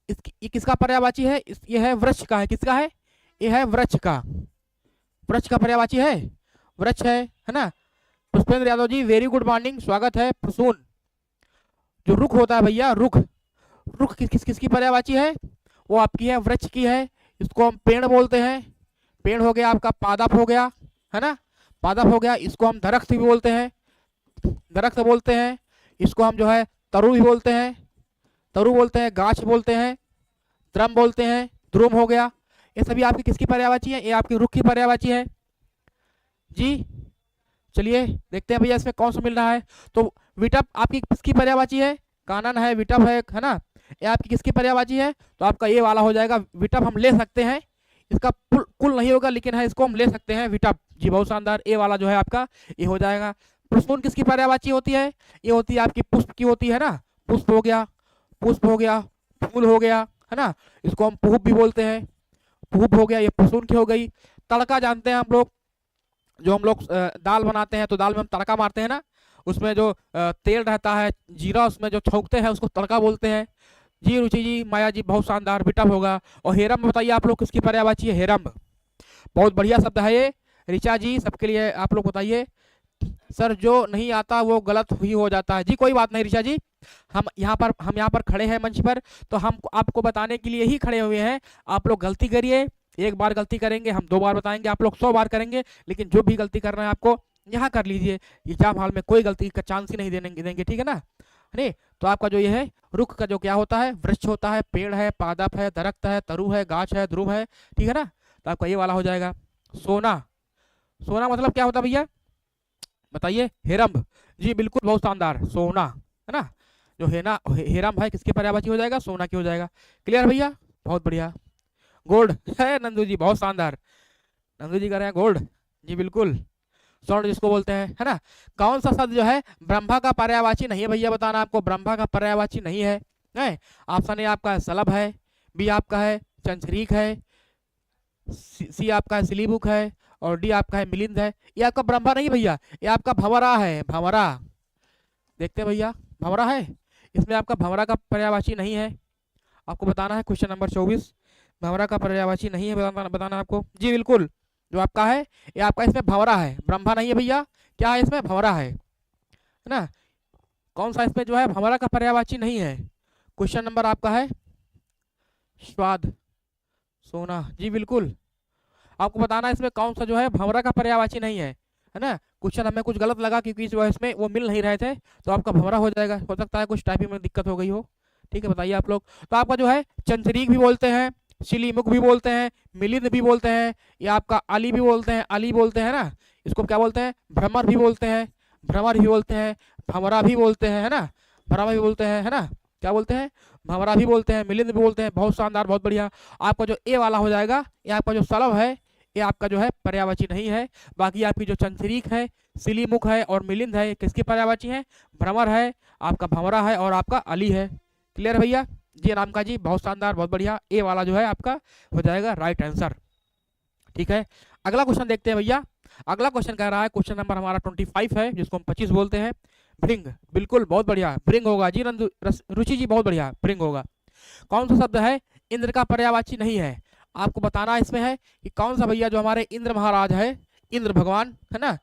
ये किसका पर्यायवाची है? ये है वृक्ष का है। किसका है? ये है वृक्ष का, वृक्ष का पर्यायवाची है, वृक्ष है ना। Pushpendra Yadav ji very good morning, स्वागत है। प्रसून जो रुख होता है भैया, रुख, रुख किसकी पर्यायवाची है? वो आपकी है वृक्ष की है। इसको हम पेड़ बोलते हैं, पेड़ हो गया आपका, पादप हो गया, है ना, पादप हो गया। इसको हम दरख्त भी बोलते हैं, दरख्त बोलते हैं। इसको हम जो है तरु भी बोलते हैं, तरु बोलते हैं, गाछ बोलते हैं, द्रम बोलते हैं, द्रुम हो गया। ये सभी आपकी किसकी पर्यायवाची है? ये आपकी रुख की पर्यायवाची है जी। चलिए देखते हैं भैया इसमें कौन सा मिल रहा है। तो विटप आपकी किसकी पर्यायवाची है? कानन है, विटप है ना। ये आपकी किसकी पर्यायवाची है? तो आपका ये वाला हो जाएगा। विटप हम ले सकते हैं, इसका कुल नहीं होगा लेकिन है, इसको हम ले सकते हैं विटप जी, बहुत शानदार। ए वाला जो है आपका ये हो जाएगा। प्रसून किसकी पर्यायवाची होती है? ये होती है आपकी पुष्प की होती है ना, पुष्प हो गया, पुष्प हो गया, फूल हो गया, है ना। इसको हम पुष्प भी बोलते हैं, पुष्प हो गया, ये प्रसून की हो गई। तड़का जानते हैं हम लोग, जो हम लोग दाल बनाते हैं तो दाल में हम तड़का मारते हैं ना, उसमें जो तेल रहता है, जीरा उसमें जो छौंकते हैं उसको तड़का बोलते हैं जी। रुचि जी, माया जी, बहुत शानदार, विटप होगा। और हेरम्ब बताइए आप लोग किसकी पर्यायवाची है? हेरम्ब, बहुत बढ़िया शब्द है ये। ऋचा जी, सबके लिए आप लोग बताइए। सर जो नहीं आता वो गलत ही हो जाता है जी, कोई बात नहीं ऋचा जी, हम यहाँ पर खड़े हैं मंच पर, तो हम आपको बताने के लिए ही खड़े हुए हैं। आप लोग गलती करिए, एक बार गलती करेंगे हम 2 बार बताएंगे, आप लोग 100 बार करेंगे, लेकिन जो भी गलती करना है आपको यहाँ कर लीजिए। एग्जाम हॉल में कोई गलती का चांस ही नहीं देंगे, ठीक है ना। नहीं तो आपका जो ये है रुख का जो क्या होता है? वृक्ष होता है, पेड़ है, पादप है, दरख्त है, तरु है, गाछ है, ध्रुव है, ठीक है ना। तो आपका ये वाला हो जाएगा। सोना, सोना मतलब क्या होता है भैया? बताइए। हेरम्ब जी, बिल्कुल, बहुत शानदार, सोना, है ना। जो हेरम्ब है किसकी पर्यायवाची हो जाएगा? सोना की हो जाएगा। क्लियर भैया? बहुत बढ़िया। गोल्ड है नंदू जी, बहुत शानदार, नंदू जी कर रहे हैं गोल्ड जी, बिल्कुल, स्वर्ण जिसको बोलते हैं, है ना। कौन सा शब्द जो है ब्रह्मा का पर्यायवाची नहीं है भैया? बताना आपको, ब्रह्मा का पर्यायवाची नहीं है। ऑप्शन ए आपका सलभ है, बी आपका है चंचरीक है, सी आपका है सिलीबुक है, और डी आपका है मिलिंद है। ये आपका ब्रह्मा नहीं भैया, ये आपका भंवरा है, भंवरा। देखते हैं भैया, भंवरा है, इसमें आपका भंवरा का पर्यायवाची नहीं है। आपको बताना है। क्वेश्चन नंबर 24, भंवरा का पर्यायवाची नहीं है, बताना आपको जी, बिल्कुल। जो आपका है ये आपका इसमें भंवरा है, ब्रह्मा नहीं है भैया। क्या है इसमें? भंवरा है ना। कौन सा इसमें जो है भंवरा का पर्यायवाची नहीं है? क्वेश्चन नंबर आपका है स्वाद, सोना जी, बिल्कुल। आपको बताना है इसमें कौन सा जो है भंवरा का पर्यायवाची नहीं है। है ना। क्वेश्चन हमें कुछ गलत लगा क्योंकि इस वॉइस में वो मिल नहीं रहे थे, तो आपका भंवरा हो जाएगा। हो सकता है कुछ टाइपिंग में दिक्कत हो गई हो। ठीक है, बताइए आप लोग। तो आपका जो है चंचरीक भी बोलते हैं, शिलीमुख भी बोलते हैं, मिलिंद भी बोलते हैं, या आपका अली भी बोलते हैं, अली बोलते हैं ना। इसको क्या बोलते हैं, भ्रमर भी बोलते हैं, भ्रमर भी बोलते हैं, भंवरा भी बोलते हैं, है ना, भंवरा भी बोलते हैं, है ना। क्या बोलते हैं, भंवरा भी बोलते हैं, मिलिंद भी बोलते हैं। बहुत शानदार, बहुत बढ़िया। आपका जो ए वाला हो जाएगा, ये आपका जो सलव है, ये आपका जो है पर्यायवाची नहीं है। बाकी आपकी जो चंचरीक है, सिलीमुख है और मिलिंद है, ये किसकी पर्यायवाची है, भ्रमर है, आपका भंवरा है और आपका अली है। क्लियर है भैया जी, राम का जी, बहुत शानदार, बहुत बढ़िया। ए वाला जो है आपका हो जाएगा राइट आंसर। ठीक है, अगला क्वेश्चन देखते हैं भैया। अगला क्वेश्चन कह रहा है, क्वेश्चन नंबर हमारा 25 है, जिसको हम 25 बोलते हैं। भृंग, बिल्कुल बहुत बढ़िया, भृंग होगा जी। रुचि जी बहुत बढ़िया, भृंग होगा। कौन सा शब्द है इंद्र का पर्यायवाची नहीं है, आपको बताना इसमें है कि कौन सा भैया जो हमारे इंद्र महाराज है, इंद्र भगवान है ना,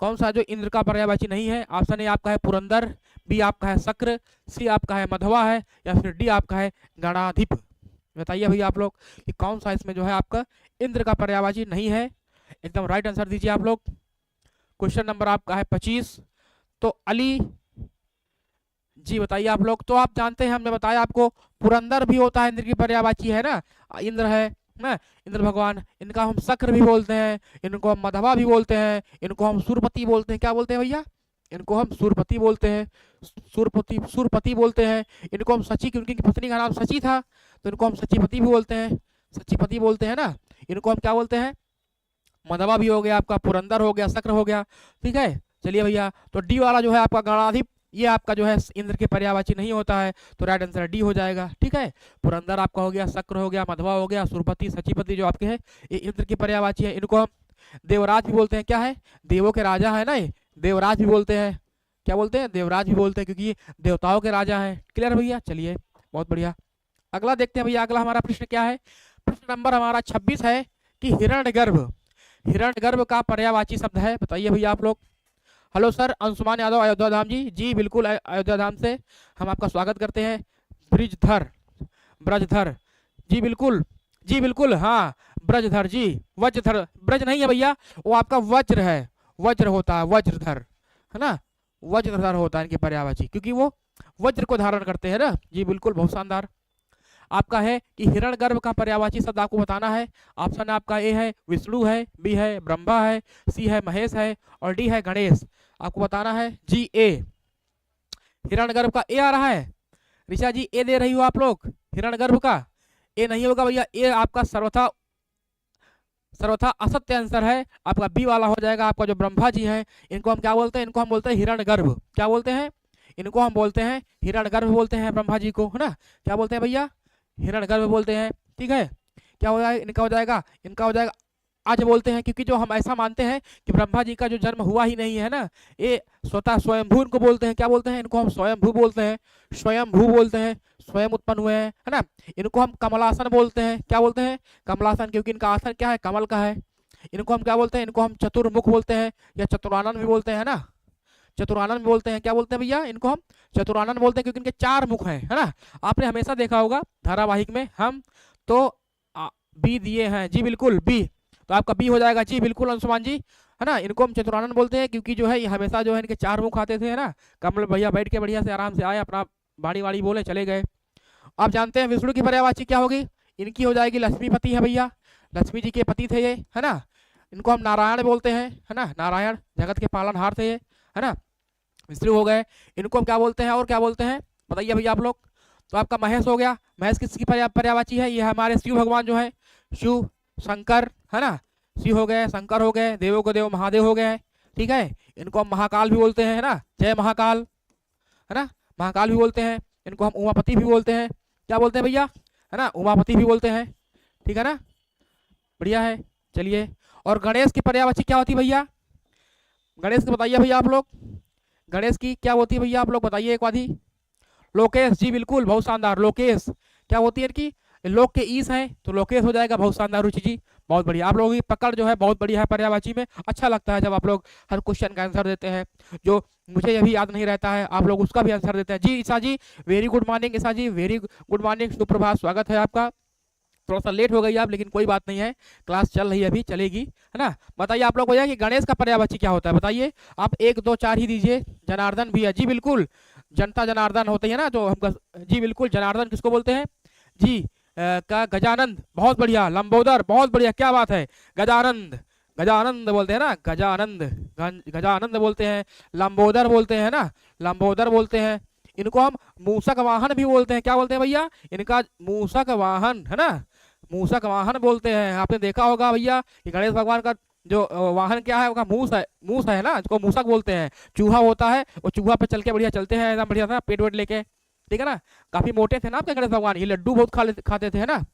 कौन सा जो इंद्र का पर्यायवाची नहीं है। ऑप्शन ए आपका है पुरंदर, बी आपका है शक्र, सी आपका है मधवा है, या फिर डी आपका है गणाधिप। बताइए भैया आप लोग कि कौन सा इसमें जो है आपका इंद्र का पर्यायवाची नहीं है। एकदम राइट आंसर दीजिए आप लोग। क्वेश्चन नंबर आपका है 25। तो अली जी बताइए आप लोग। तो आप जानते हैं, हमने बताया आपको पुरंदर भी होता है इंद्र की पर्यायवाची, है ना, इंद्र है ना, इंद्र भगवान। इनका हम शक्र भी बोलते हैं, इनको हम मधवा भी बोलते हैं, इनको हम सूरपति बोलते हैं। क्या बोलते हैं भैया, इनको हम सूरपति बोलते हैं, सूरपति सूरपति बोलते हैं। इनको हम सची, क्योंकि इनकी पत्नी का नाम सची था, तो इनको हम सचीपति भी बोलते हैं, सचीपति बोलते हैं ना। इनको हम क्या बोलते हैं, मधवा भी हो गया आपका, पुरंदर हो गया, शक्र हो गया। ठीक है, चलिए भैया। तो डी वाला जो है आपका गणाधिप, ये आपका जो है इंद्र के पर्यायवाची नहीं होता है, तो राइट आंसर डी हो जाएगा। ठीक है, पुरंदर आपका हो गया, शक्र हो गया, मधवा हो गया, सुरपति सचीपति जो आपके हैं ये इंद्र की पर्यायवाची है। इनको हम देवराज भी बोलते हैं। क्या है, देवों के राजा है ना, ये देवराज भी बोलते हैं। क्या बोलते हैं, देवराज भी बोलते हैं, क्योंकि ये देवताओं के राजा है। क्लियर भैया, चलिए बहुत बढ़िया। अगला देखते हैं भैया, अगला हमारा प्रश्न क्या है। प्रश्न नंबर हमारा 26 है कि हिरण्यगर्भ, हिरण्यगर्भ का पर्यायवाची शब्द है, बताइए भैया आप लोग। हेलो सर, अंशुमान यादव अयोध्या धाम जी, जी बिल्कुल, अयोध्या धाम से हम आपका स्वागत करते हैं। ब्रिजधर, ब्रजधर, जी बिल्कुल, जी बिल्कुल, हाँ ब्रजधर जी। वज्रधर, ब्रज नहीं है भैया, वो आपका वज्र है, वज्र होता है, वज्रधर है ना, वज्रधर होता है इनके पर्यायवाची, क्योंकि वो वज्र को धारण करते हैं ना। जी बिल्कुल, बहुत शानदार। आपका है कि हिरण्यगर्भ का पर्यायवाची शब्द आपको बताना है। ऑप्शन आपका ए है विष्णु है, बी है ब्रह्मा है, सी है महेश है, और डी है गणेश। आपको बताना है जी ए। हिरण्यगर्भ का ए आ रहा है, ऋषा जी ए दे रही हो आप लोग, हिरण्यगर्भ का ए नहीं होगा भैया, ए आपका सर्वथा सर्वथा असत्य आंसर है। आपका बी वाला हो जाएगा, आपका जो ब्रह्मा जी है, इनको हम क्या बोलते हैं, इनको हम बोलते हैं हिरण्यगर्भ। क्या बोलते हैं, इनको हम बोलते हैं हिरण्यगर्भ बोलते हैं, ब्रह्मा जी को, है ना। क्या बोलते हैं भैया, हिरण्यगर्भ बोलते हैं। ठीक है, क्या हो जाएगा, इनका हो जाएगा, इनका हो जाएगा आज बोलते हैं, क्योंकि जो हम ऐसा मानते हैं कि ब्रह्मा जी का जो जन्म हुआ ही नहीं है ना, ये स्वतः स्वयंभू इनको बोलते हैं। क्या बोलते हैं, इनको हम स्वयंभू बोलते हैं, स्वयंभू बोलते हैं, स्वयं उत्पन्न हुए हैं, है ना। इनको हम कमलासन बोलते हैं। क्या बोलते हैं, कमलासन, क्योंकि इनका आसन क्या है, कमल का है। इनको हम क्या बोलते हैं, इनको हम चतुर्मुख बोलते हैं, या चतुरानन भी बोलते हैं ना, चतुरानन भी बोलते हैं। क्या बोलते हैं भैया, इनको हम चतुरानन बोलते हैं, क्योंकि इनके 4 मुख हैं, है ना। आपने हमेशा देखा होगा धारावाहिक में, हम तो बी दिए हैं, जी बिल्कुल बी, तो आपका बी हो जाएगा। जी बिल्कुल अंशुमान जी, है ना। इनको हम चतुरानन बोलते हैं, क्योंकि जो है ये हमेशा जो है इनके 4 मुख आते थे, है ना। कमल भैया बैठ के बढ़िया से आराम से आए, अपना बाड़ी वाड़ी बोले चले गए। आप जानते हैं विष्णु की पर्यायवाची क्या होगी, इनकी हो जाएगी लक्ष्मीपति है भैया, लक्ष्मी जी के पति थे ये, है ना। इनको हम नारायण बोलते हैं, है ना, नारायण जगत के पालनहार थे ये, है ना, विष्णु हो गए। इनको हम क्या बोलते हैं, और क्या बोलते हैं, बताइए भैया आप लोग। तो आपका महेश हो गया, महेश किसकी पर्यायवाची है, ये हमारे शिव भगवान जो है, शिव शंकर, है ना, शिव हो गए, शंकर हो गए, देवों को देव महादेव हो गए। ठीक है, इनको हम महाकाल भी बोलते हैं, है ना, जय महाकाल, है ना, महाकाल भी बोलते हैं। इनको हम उमापति भी बोलते हैं। क्या बोलते हैं भैया, है ना, उमापति भी बोलते हैं। ठीक है ना, बढ़िया है, चलिए। और गणेश की पर्यायवाची क्या होती है भैया, गणेश की बताइए भैया आप लोग, गणेश की क्या होती है भैया आप लोग बताइए एक बार ही। लोकेश, जी बिल्कुल, बहुत शानदार, लोकेश। क्या होती है इनकी, लोक के ईश है, तो लोकेश हो जाएगा, बहुत शानदार रुचि जी, बहुत बढ़िया। आप लोगों की पकड़ जो है बहुत बढ़िया है पर्यायवाची में। अच्छा लगता है जब आप लोग हर क्वेश्चन का आंसर देते हैं, जो मुझे अभी याद नहीं रहता है आप लोग उसका भी आंसर देते हैं। जी ईशा जी, वेरी गुड मॉर्निंग ईशा जी, वेरी गुड मॉर्निंग, सुप्रभात, स्वागत है आपका। थोड़ा सा लेट हो गई आप, लेकिन कोई बात नहीं है, क्लास चल रही है, अभी चलेगी, है ना। बताइए आप लोग को यह कि गणेश का पर्यायवाची क्या होता है, बताइए आप। 1 2 4 ही दीजिए। जनार्दन भी है जी बिल्कुल, जनता जनार्दन होते हैं ना जो हमका, जी बिल्कुल। जनार्दन किसको बोलते हैं जी, का गजानंद, बहुत बढ़िया। लंबोदर, बहुत बढ़िया, क्या बात है। गजानंद, गजानंद बोलते हैं ना, गजानंद, गजानंद बोलते हैं। लंबोदर बोलते हैं ना, लंबोदर बोलते हैं। इनको हम मूषक वाहन भी बोलते हैं, क्या बोलते हैं भैया, इनका मूषक वाहन, है ना, मूषक वाहन बोलते हैं। आपने देखा होगा भैया कि गणेश भगवान का जो वाहन क्या है, उसका मूस है, मूस है ना, जिसको मूषक बोलते हैं। चूहा होता है, और चूहा पे चल के बढ़िया चलते हैं, एकदम बढ़िया था, पेट वेट लेके, ठीक है ना। काफी मोटे थे ना आपके गणेश भगवान, ये लड्डू बहुत खाते थे, है ना।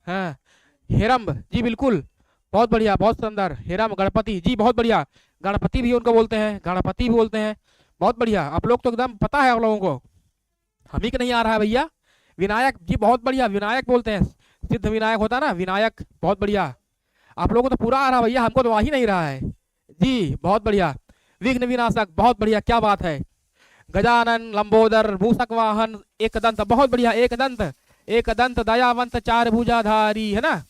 हाँ, हेरम्ब जी बिल्कुल, बहुत बढ़िया, बहुत सुंदर। हेरम गणपति जी, बहुत बढ़िया। गणपति भी उनको बोलते हैं, गणपति भी बोलते हैं, बहुत बढ़िया। आप लोग तो एकदम पता है आप लोगों को, हम ही को नहीं आ रहा है भैया। विनायक जी, बहुत बढ़िया, विनायक बोलते हैं। सिद्ध विनायक होता है ना, विनायक, बहुत बढ़िया। आप लोगों को तो पूरा आ रहा है भैया, हमको तो आ ही नहीं रहा है जी, बहुत बढ़िया। विघ्न विनाशक, बहुत बढ़िया, क्या बात है। गजानन, लंबोदर, मूषक वाहन, एक दंत, बहुत बढ़िया, एक दंत, एक दंत दयावंत, 4 भुजाधारी, है ना,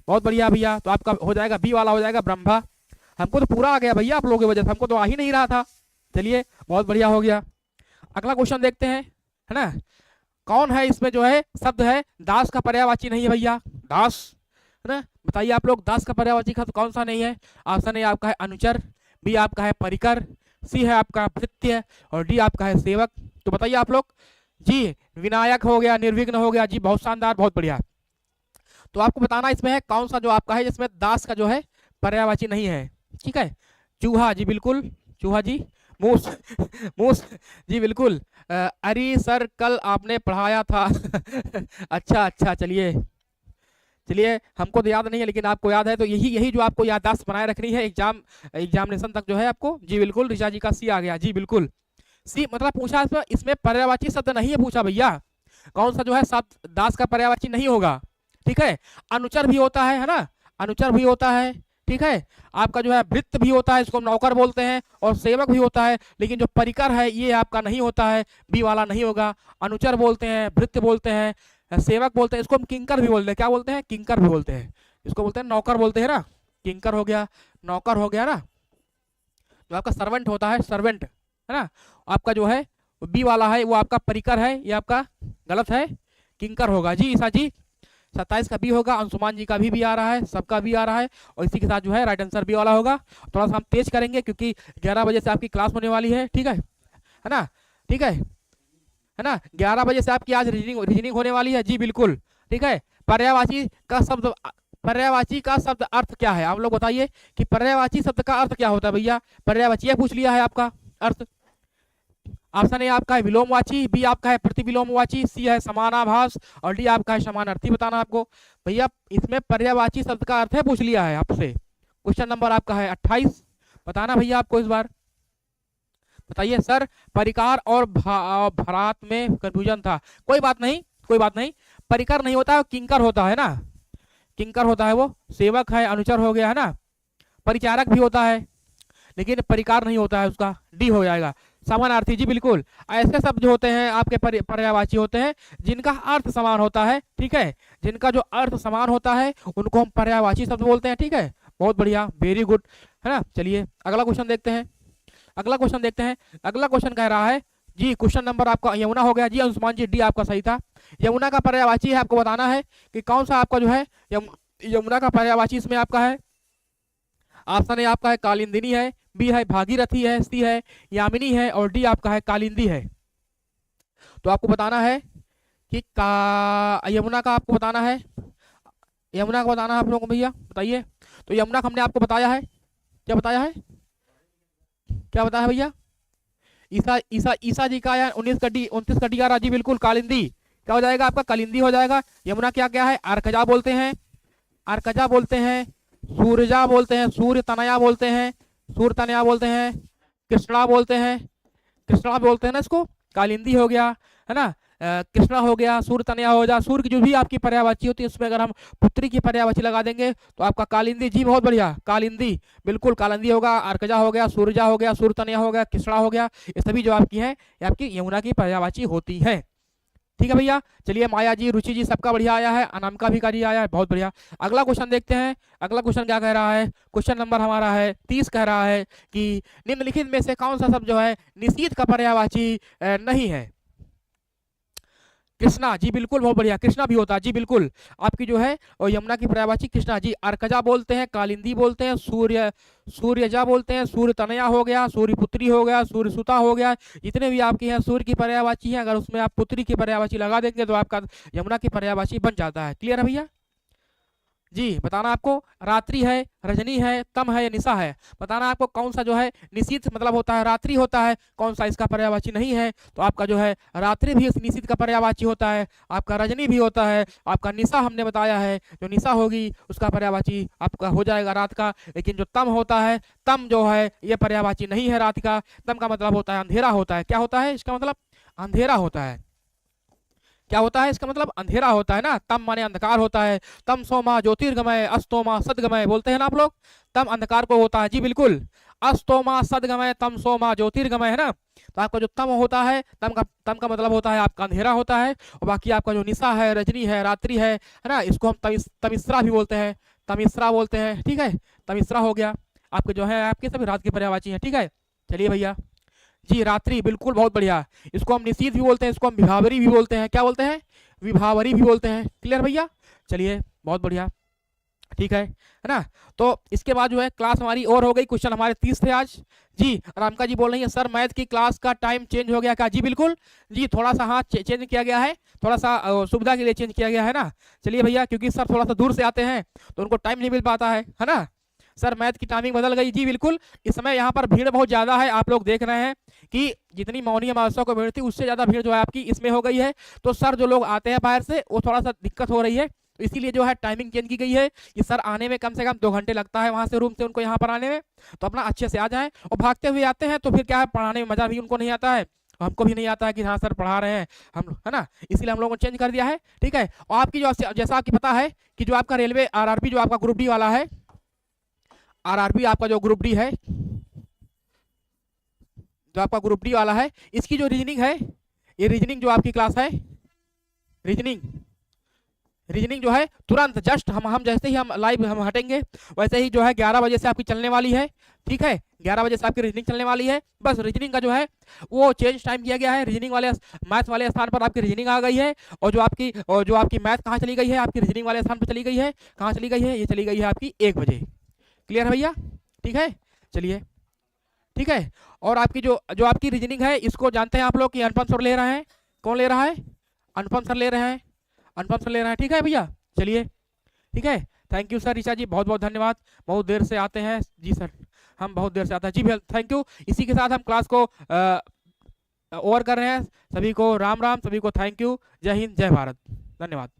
बहुत बढ़िया भैया। तो आपका हो जाएगा बी वाला, हो जाएगा ब्रह्मा। हमको तो पूरा आ गया भैया आप लोगों की वजह से, हमको तो आ ही नहीं रहा था। चलिए, बहुत बढ़िया हो गया। अगला क्वेश्चन देखते हैं, है ना। कौन है इसमें जो है शब्द है दास का पर्यायवाची नहीं है भैया, दास, है ना। बताइए आप लोग, दास का पर्यायवाची का तो कौन सा नहीं है। ऑप्शन ए आपका है अनुचर, बी आपका है परिकर, सी है आपका भृत्य, और डी आपका है सेवक। तो बताइए आप लोग जी। विनायक हो गया, निर्विघ्न हो गया जी, बहुत शानदार, बहुत बढ़िया। तो आपको बताना इसमें है कौन सा जो आपका है जिसमें दास का जो है पर्यायवाची नहीं है, ठीक है। चूहा जी बिल्कुल, चूहा जी। मूस, मूस जी बिल्कुल। अरे सर कल आपने पढ़ाया था अच्छा अच्छा, चलिए चलिए, हमको तो याद नहीं है, लेकिन आपको याद है तो यही यही जो आपको याददाश्त बनाए रखनी है एग्जामिनेशन तक जो है आपको, जी बिल्कुल। ऋचा जी का सी आ गया जी बिल्कुल। सी मतलब पूछा इसमें पर्यायवाची शब्द नहीं है पूछा भैया, कौन सा जो है शब्द दास का पर्यायवाची नहीं होगा, ठीक है। अनुचर भी होता है ना, अनुचर भी होता है, ठीक है। आपका जो है भृत्य भी होता है, इसको नौकर बोलते हैं, और सेवक भी होता है, लेकिन जो परिकर है ये आपका नहीं होता है, बी वाला नहीं होगा। अनुचर बोलते हैं, भृत्य बोलते हैं, सेवक बोलते हैं, इसको हम किंकर भी बोलते हैं, क्या बोलते हैं, किंकर भी बोलते हैं, इसको बोलते हैं नौकर बोलते हैं ना। किंकर हो गया, नौकर हो गया ना, जो आपका सर्वेंट होता है, सर्वेंट, है ना। आपका जो है बी वाला है वो आपका परिकर है, ये आपका गलत है, किंकर होगा जी। ईसा जी 27 का बी होगा, अंशुमान जी का भी आ रहा है, सबका भी आ रहा है, और इसी के साथ जो है राइट आंसर बी वाला होगा। थोड़ा सा हम तेज करेंगे क्योंकि 11 बजे से आपकी क्लास होने वाली है, ठीक है ना, ठीक है ना। 11 बजे से आपकी आज रीजनिंग होने वाली है जी बिल्कुल, ठीक है। पर्यायवाची का शब्द, पर्यायवाची का शब्द अर्थ क्या है, आप लोग बताइए कि पर्यायवाची शब्द का अर्थ क्या होता है भैया। पर्यायवाची ये पूछ लिया है आपका अर्थ। ऑप्शन ए आपका है विलोमवाची, बी आपका है प्रतिविलोमवाची, सी है समानाभास, और डी आपका है समानार्थी। बताना आपको भैया, इसमें पर्यायवाची शब्द का अर्थ है, पूछ लिया है आपसे। क्वेश्चन नंबर आपका है 28, बताना भैया आपको इस बार। बताइए सर, परिकार और भरात में कंफ्यूजन था, कोई बात नहीं, कोई बात नहीं। परिकर नहीं होता है, किंकर होता है ना, किंकर होता है, वो सेवक है, अनुचर हो गया, है ना। परिचारक भी होता है, लेकिन परिकार नहीं होता है, उसका डी हो जाएगा। समानार्थी जी बिल्कुल, ऐसे शब्द जो होते हैं आपके पर्यायवाची होते हैं जिनका अर्थ समान होता है, ठीक है। जिनका जो अर्थ समान होता है उनको हम पर्यायवाची शब्द बोलते हैं, ठीक है। बहुत बढ़िया, वेरी गुड, है ना। चलिए अगला क्वेश्चन देखते हैं, अगला क्वेश्चन देखते हैं। अगला क्वेश्चन कह रहा है जी, क्वेश्चन नंबर आपका यमुना हो गया जी, अंशुमान जी डी आपका सही था। यमुना का पर्यायवाची है, आपको बताना है कि कौन सा आपका जो है यमुना का पर्यायवाची इसमें आपका है। ऑप्शन ए आपका है कालिंदिनी है, बी है भागीरथी है, सी है यामिनी है, और डी आपका है कालिंदी है। तो आपको बताना है कि यमुना का आपको बताना है, यमुना का बताना है आप लोगों को भैया, बताइए। तो यमुना का हमने आपको बताया है, क्या बताया है, क्या बताया भैया। ईसा ईसा ईसा जी का या 29 का डी आ रहा जी बिल्कुल, कालिंदी। क्या हो जाएगा आपका, कालिंदी हो जाएगा। यमुना क्या क्या है, अर्कजा बोलते हैं, अर्कजा बोलते हैं, सूरजा बोलते हैं, सूर्य तनया बोलते हैं, सूर्य तनया बोलते हैं, कृष्णा बोलते हैं, कृष्णा बोलते हैं ना इसको। कालिंदी हो गया, है ना, कृष्णा हो गया, सूर्य तनया हो गया। सूर्य की जो भी आपकी पर्यायवाची होती है उसमें अगर हम पुत्री की पर्यायवाची लगा देंगे तो आपका कालिंदी जी, बहुत बढ़िया, कालिंदी बिल्कुल, कालिंदी होगा। अर्कजा हो गया, सूरजा हो गया, सूर्य तनया हो गया, कृष्णा हो गया, ये सभी जो आपकी है ये आपकी यमुना की पर्यायवाची होती है। ठीक है भैया। चलिए माया जी, रुचि जी, सबका बढ़िया आया है, अनामिका भी का जी आया है, बहुत बढ़िया। अगला क्वेश्चन देखते हैं। अगला क्वेश्चन क्या कह रहा है? क्वेश्चन नंबर हमारा है 30, कह रहा है कि निम्नलिखित में से कौन सा शब्द जो है निषिद्ध का पर्यायवाची नहीं है? कृष्णा जी, बिल्कुल, बहुत बढ़िया। कृष्णा भी होता है जी, बिल्कुल। आपकी जो है और यमुना की पर्यायवाची कृष्णा जी। अर्कजा बोलते हैं, कालिंदी बोलते हैं, सूर्यजा बोलते हैं, सूर्य तनया हो गया, सूर्य पुत्री हो गया, सूर्य सुता हो गया। जितने भी आपकी हैं सूर्य की पर्यायवाची हैं, अगर उसमें आप पुत्री की पर्यायवाची लगा देंगे तो आपका यमुना की पर्यायवाची बन जाता है। क्लियर है भैया जी? बताना आपको, रात्रि है, रजनी है, तम है या निशा है। बताना आपको कौन सा जो है निशित मतलब होता है, रात्रि होता है, कौन सा इसका पर्यायवाची नहीं है। तो आपका जो है रात्रि भी इस निशित का पर्यायवाची होता है, आपका रजनी भी होता है, आपका निशा हमने बताया है, जो निशा होगी उसका पर्यायवाची आपका हो जाएगा रात का। लेकिन जो तम होता है, तम जो है ये पर्यायवाची नहीं है रात का। तम का मतलब होता है अंधेरा होता है। क्या होता है इसका मतलब? अंधेरा होता है। क्या होता है इसका मतलब? अंधेरा होता है ना। तम माने अंधकार होता है। तम सोमा ज्योतिर्गमय अस्तोमा सदगमय बोलते हैं ना आप लोग। तम अंधकार को होता है जी, बिल्कुल। अस्तोमा सदगमय तम सोमा ज्योतिर्गमय है ना। तो आपका जो तम होता है, तम का मतलब होता है आपका अंधेरा होता है। और बाकी आपका जो निशा है, रजनी है, रात्रि है ना, इसको हम तमिश्रा भी बोलते हैं, तमिश्रा बोलते हैं। ठीक है, तमिश्रा हो गया। आपके जो है आपके सभी रात की पर्यायवाची है। ठीक है, चलिए भैया जी, रात्रि, बिल्कुल, बहुत बढ़िया। इसको हम निशीथ भी बोलते हैं, इसको हम विभावरी भी बोलते हैं। क्या बोलते हैं? विभावरी भी बोलते हैं। क्लियर भैया? चलिए, बहुत बढ़िया। ठीक है ना। तो इसके बाद जो है क्लास हमारी और हो गई। क्वेश्चन हमारे 30 थे आज जी। रामका जी बोल रही है सर मैथ की क्लास का टाइम चेंज हो गया क्या? जी बिल्कुल जी, थोड़ा सा हाँ चेंज किया गया है, थोड़ा सा सुविधा के लिए चेंज किया गया है ना। चलिए भैया, क्योंकि सर थोड़ा सा दूर से आते हैं तो उनको टाइम नहीं मिल पाता है ना। सर मैथ की टाइमिंग बदल गई जी, बिल्कुल। इस समय यहाँ पर भीड़ बहुत ज़्यादा है, आप लोग देख रहे हैं कि जितनी मौनी अमावस्या को भीड़ थी उससे ज़्यादा भीड़ जो है आपकी इसमें हो गई है। तो सर जो लोग आते हैं बाहर से वो थोड़ा सा दिक्कत हो रही है, तो इसीलिए जो है टाइमिंग चेंज की गई है कि सर आने में कम से कम 2 घंटे लगता है वहाँ से रूम से उनको यहाँ पर आने में। तो अपना अच्छे से आ जाएं, और भागते हुए आते हैं तो फिर क्या है, पढ़ाने में मज़ा भी उनको नहीं आता है, हमको भी नहीं आता है कि हाँ सर पढ़ा रहे हैं हम, है ना। इसीलिए हम लोगों ने चेंज कर दिया है। ठीक है, और आपकी जो जैसा कि पता है कि जो आपका रेलवे आरआरबी जो आपका ग्रुप डी वाला है, आरआरबी आपका जो ग्रुप डी है, जो आपका ग्रुप डी वाला है, इसकी जो रीजनिंग है, ये रीजनिंग जो आपकी क्लास है, रीजनिंग रीजनिंग जो है तुरंत जस्ट हम जैसे ही हम लाइव हम हटेंगे वैसे ही जो है 11 बजे से आपकी चलने वाली है। ठीक है, 11 बजे से आपकी रीजनिंग चलने वाली है। बस रीजनिंग का जो है वो चेंज टाइम किया गया है। रीजनिंग वाले मैथ वाले स्थान पर आपकी रीजनिंग आ गई है, और जो आपकी मैथ कहाँ चली गई है, आपकी रीजनिंग वाले स्थान पर चली गई है। कहाँ चली गई है? ये चली गई है आपकी 1 बजे। क्लियर है भैया? ठीक है, चलिए। ठीक है, और आपकी जो जो आपकी रीजनिंग है, इसको जानते हैं आप लोग कि अनुपम सर ले रहे हैं। कौन ले रहा है? अनुपम सर ले रहे हैं, अनुपम सर ले रहे हैं। ठीक है भैया, चलिए। ठीक है, थैंक यू सर। ऋचा जी बहुत बहुत धन्यवाद, बहुत देर से आते हैं जी सर, हम बहुत देर से आते हैं जी भैया, थैंक यू। इसी के साथ हम क्लास को ओवर कर रहे हैं। सभी को राम राम, सभी को थैंक यू। जय हिंद, जय भारत, धन्यवाद।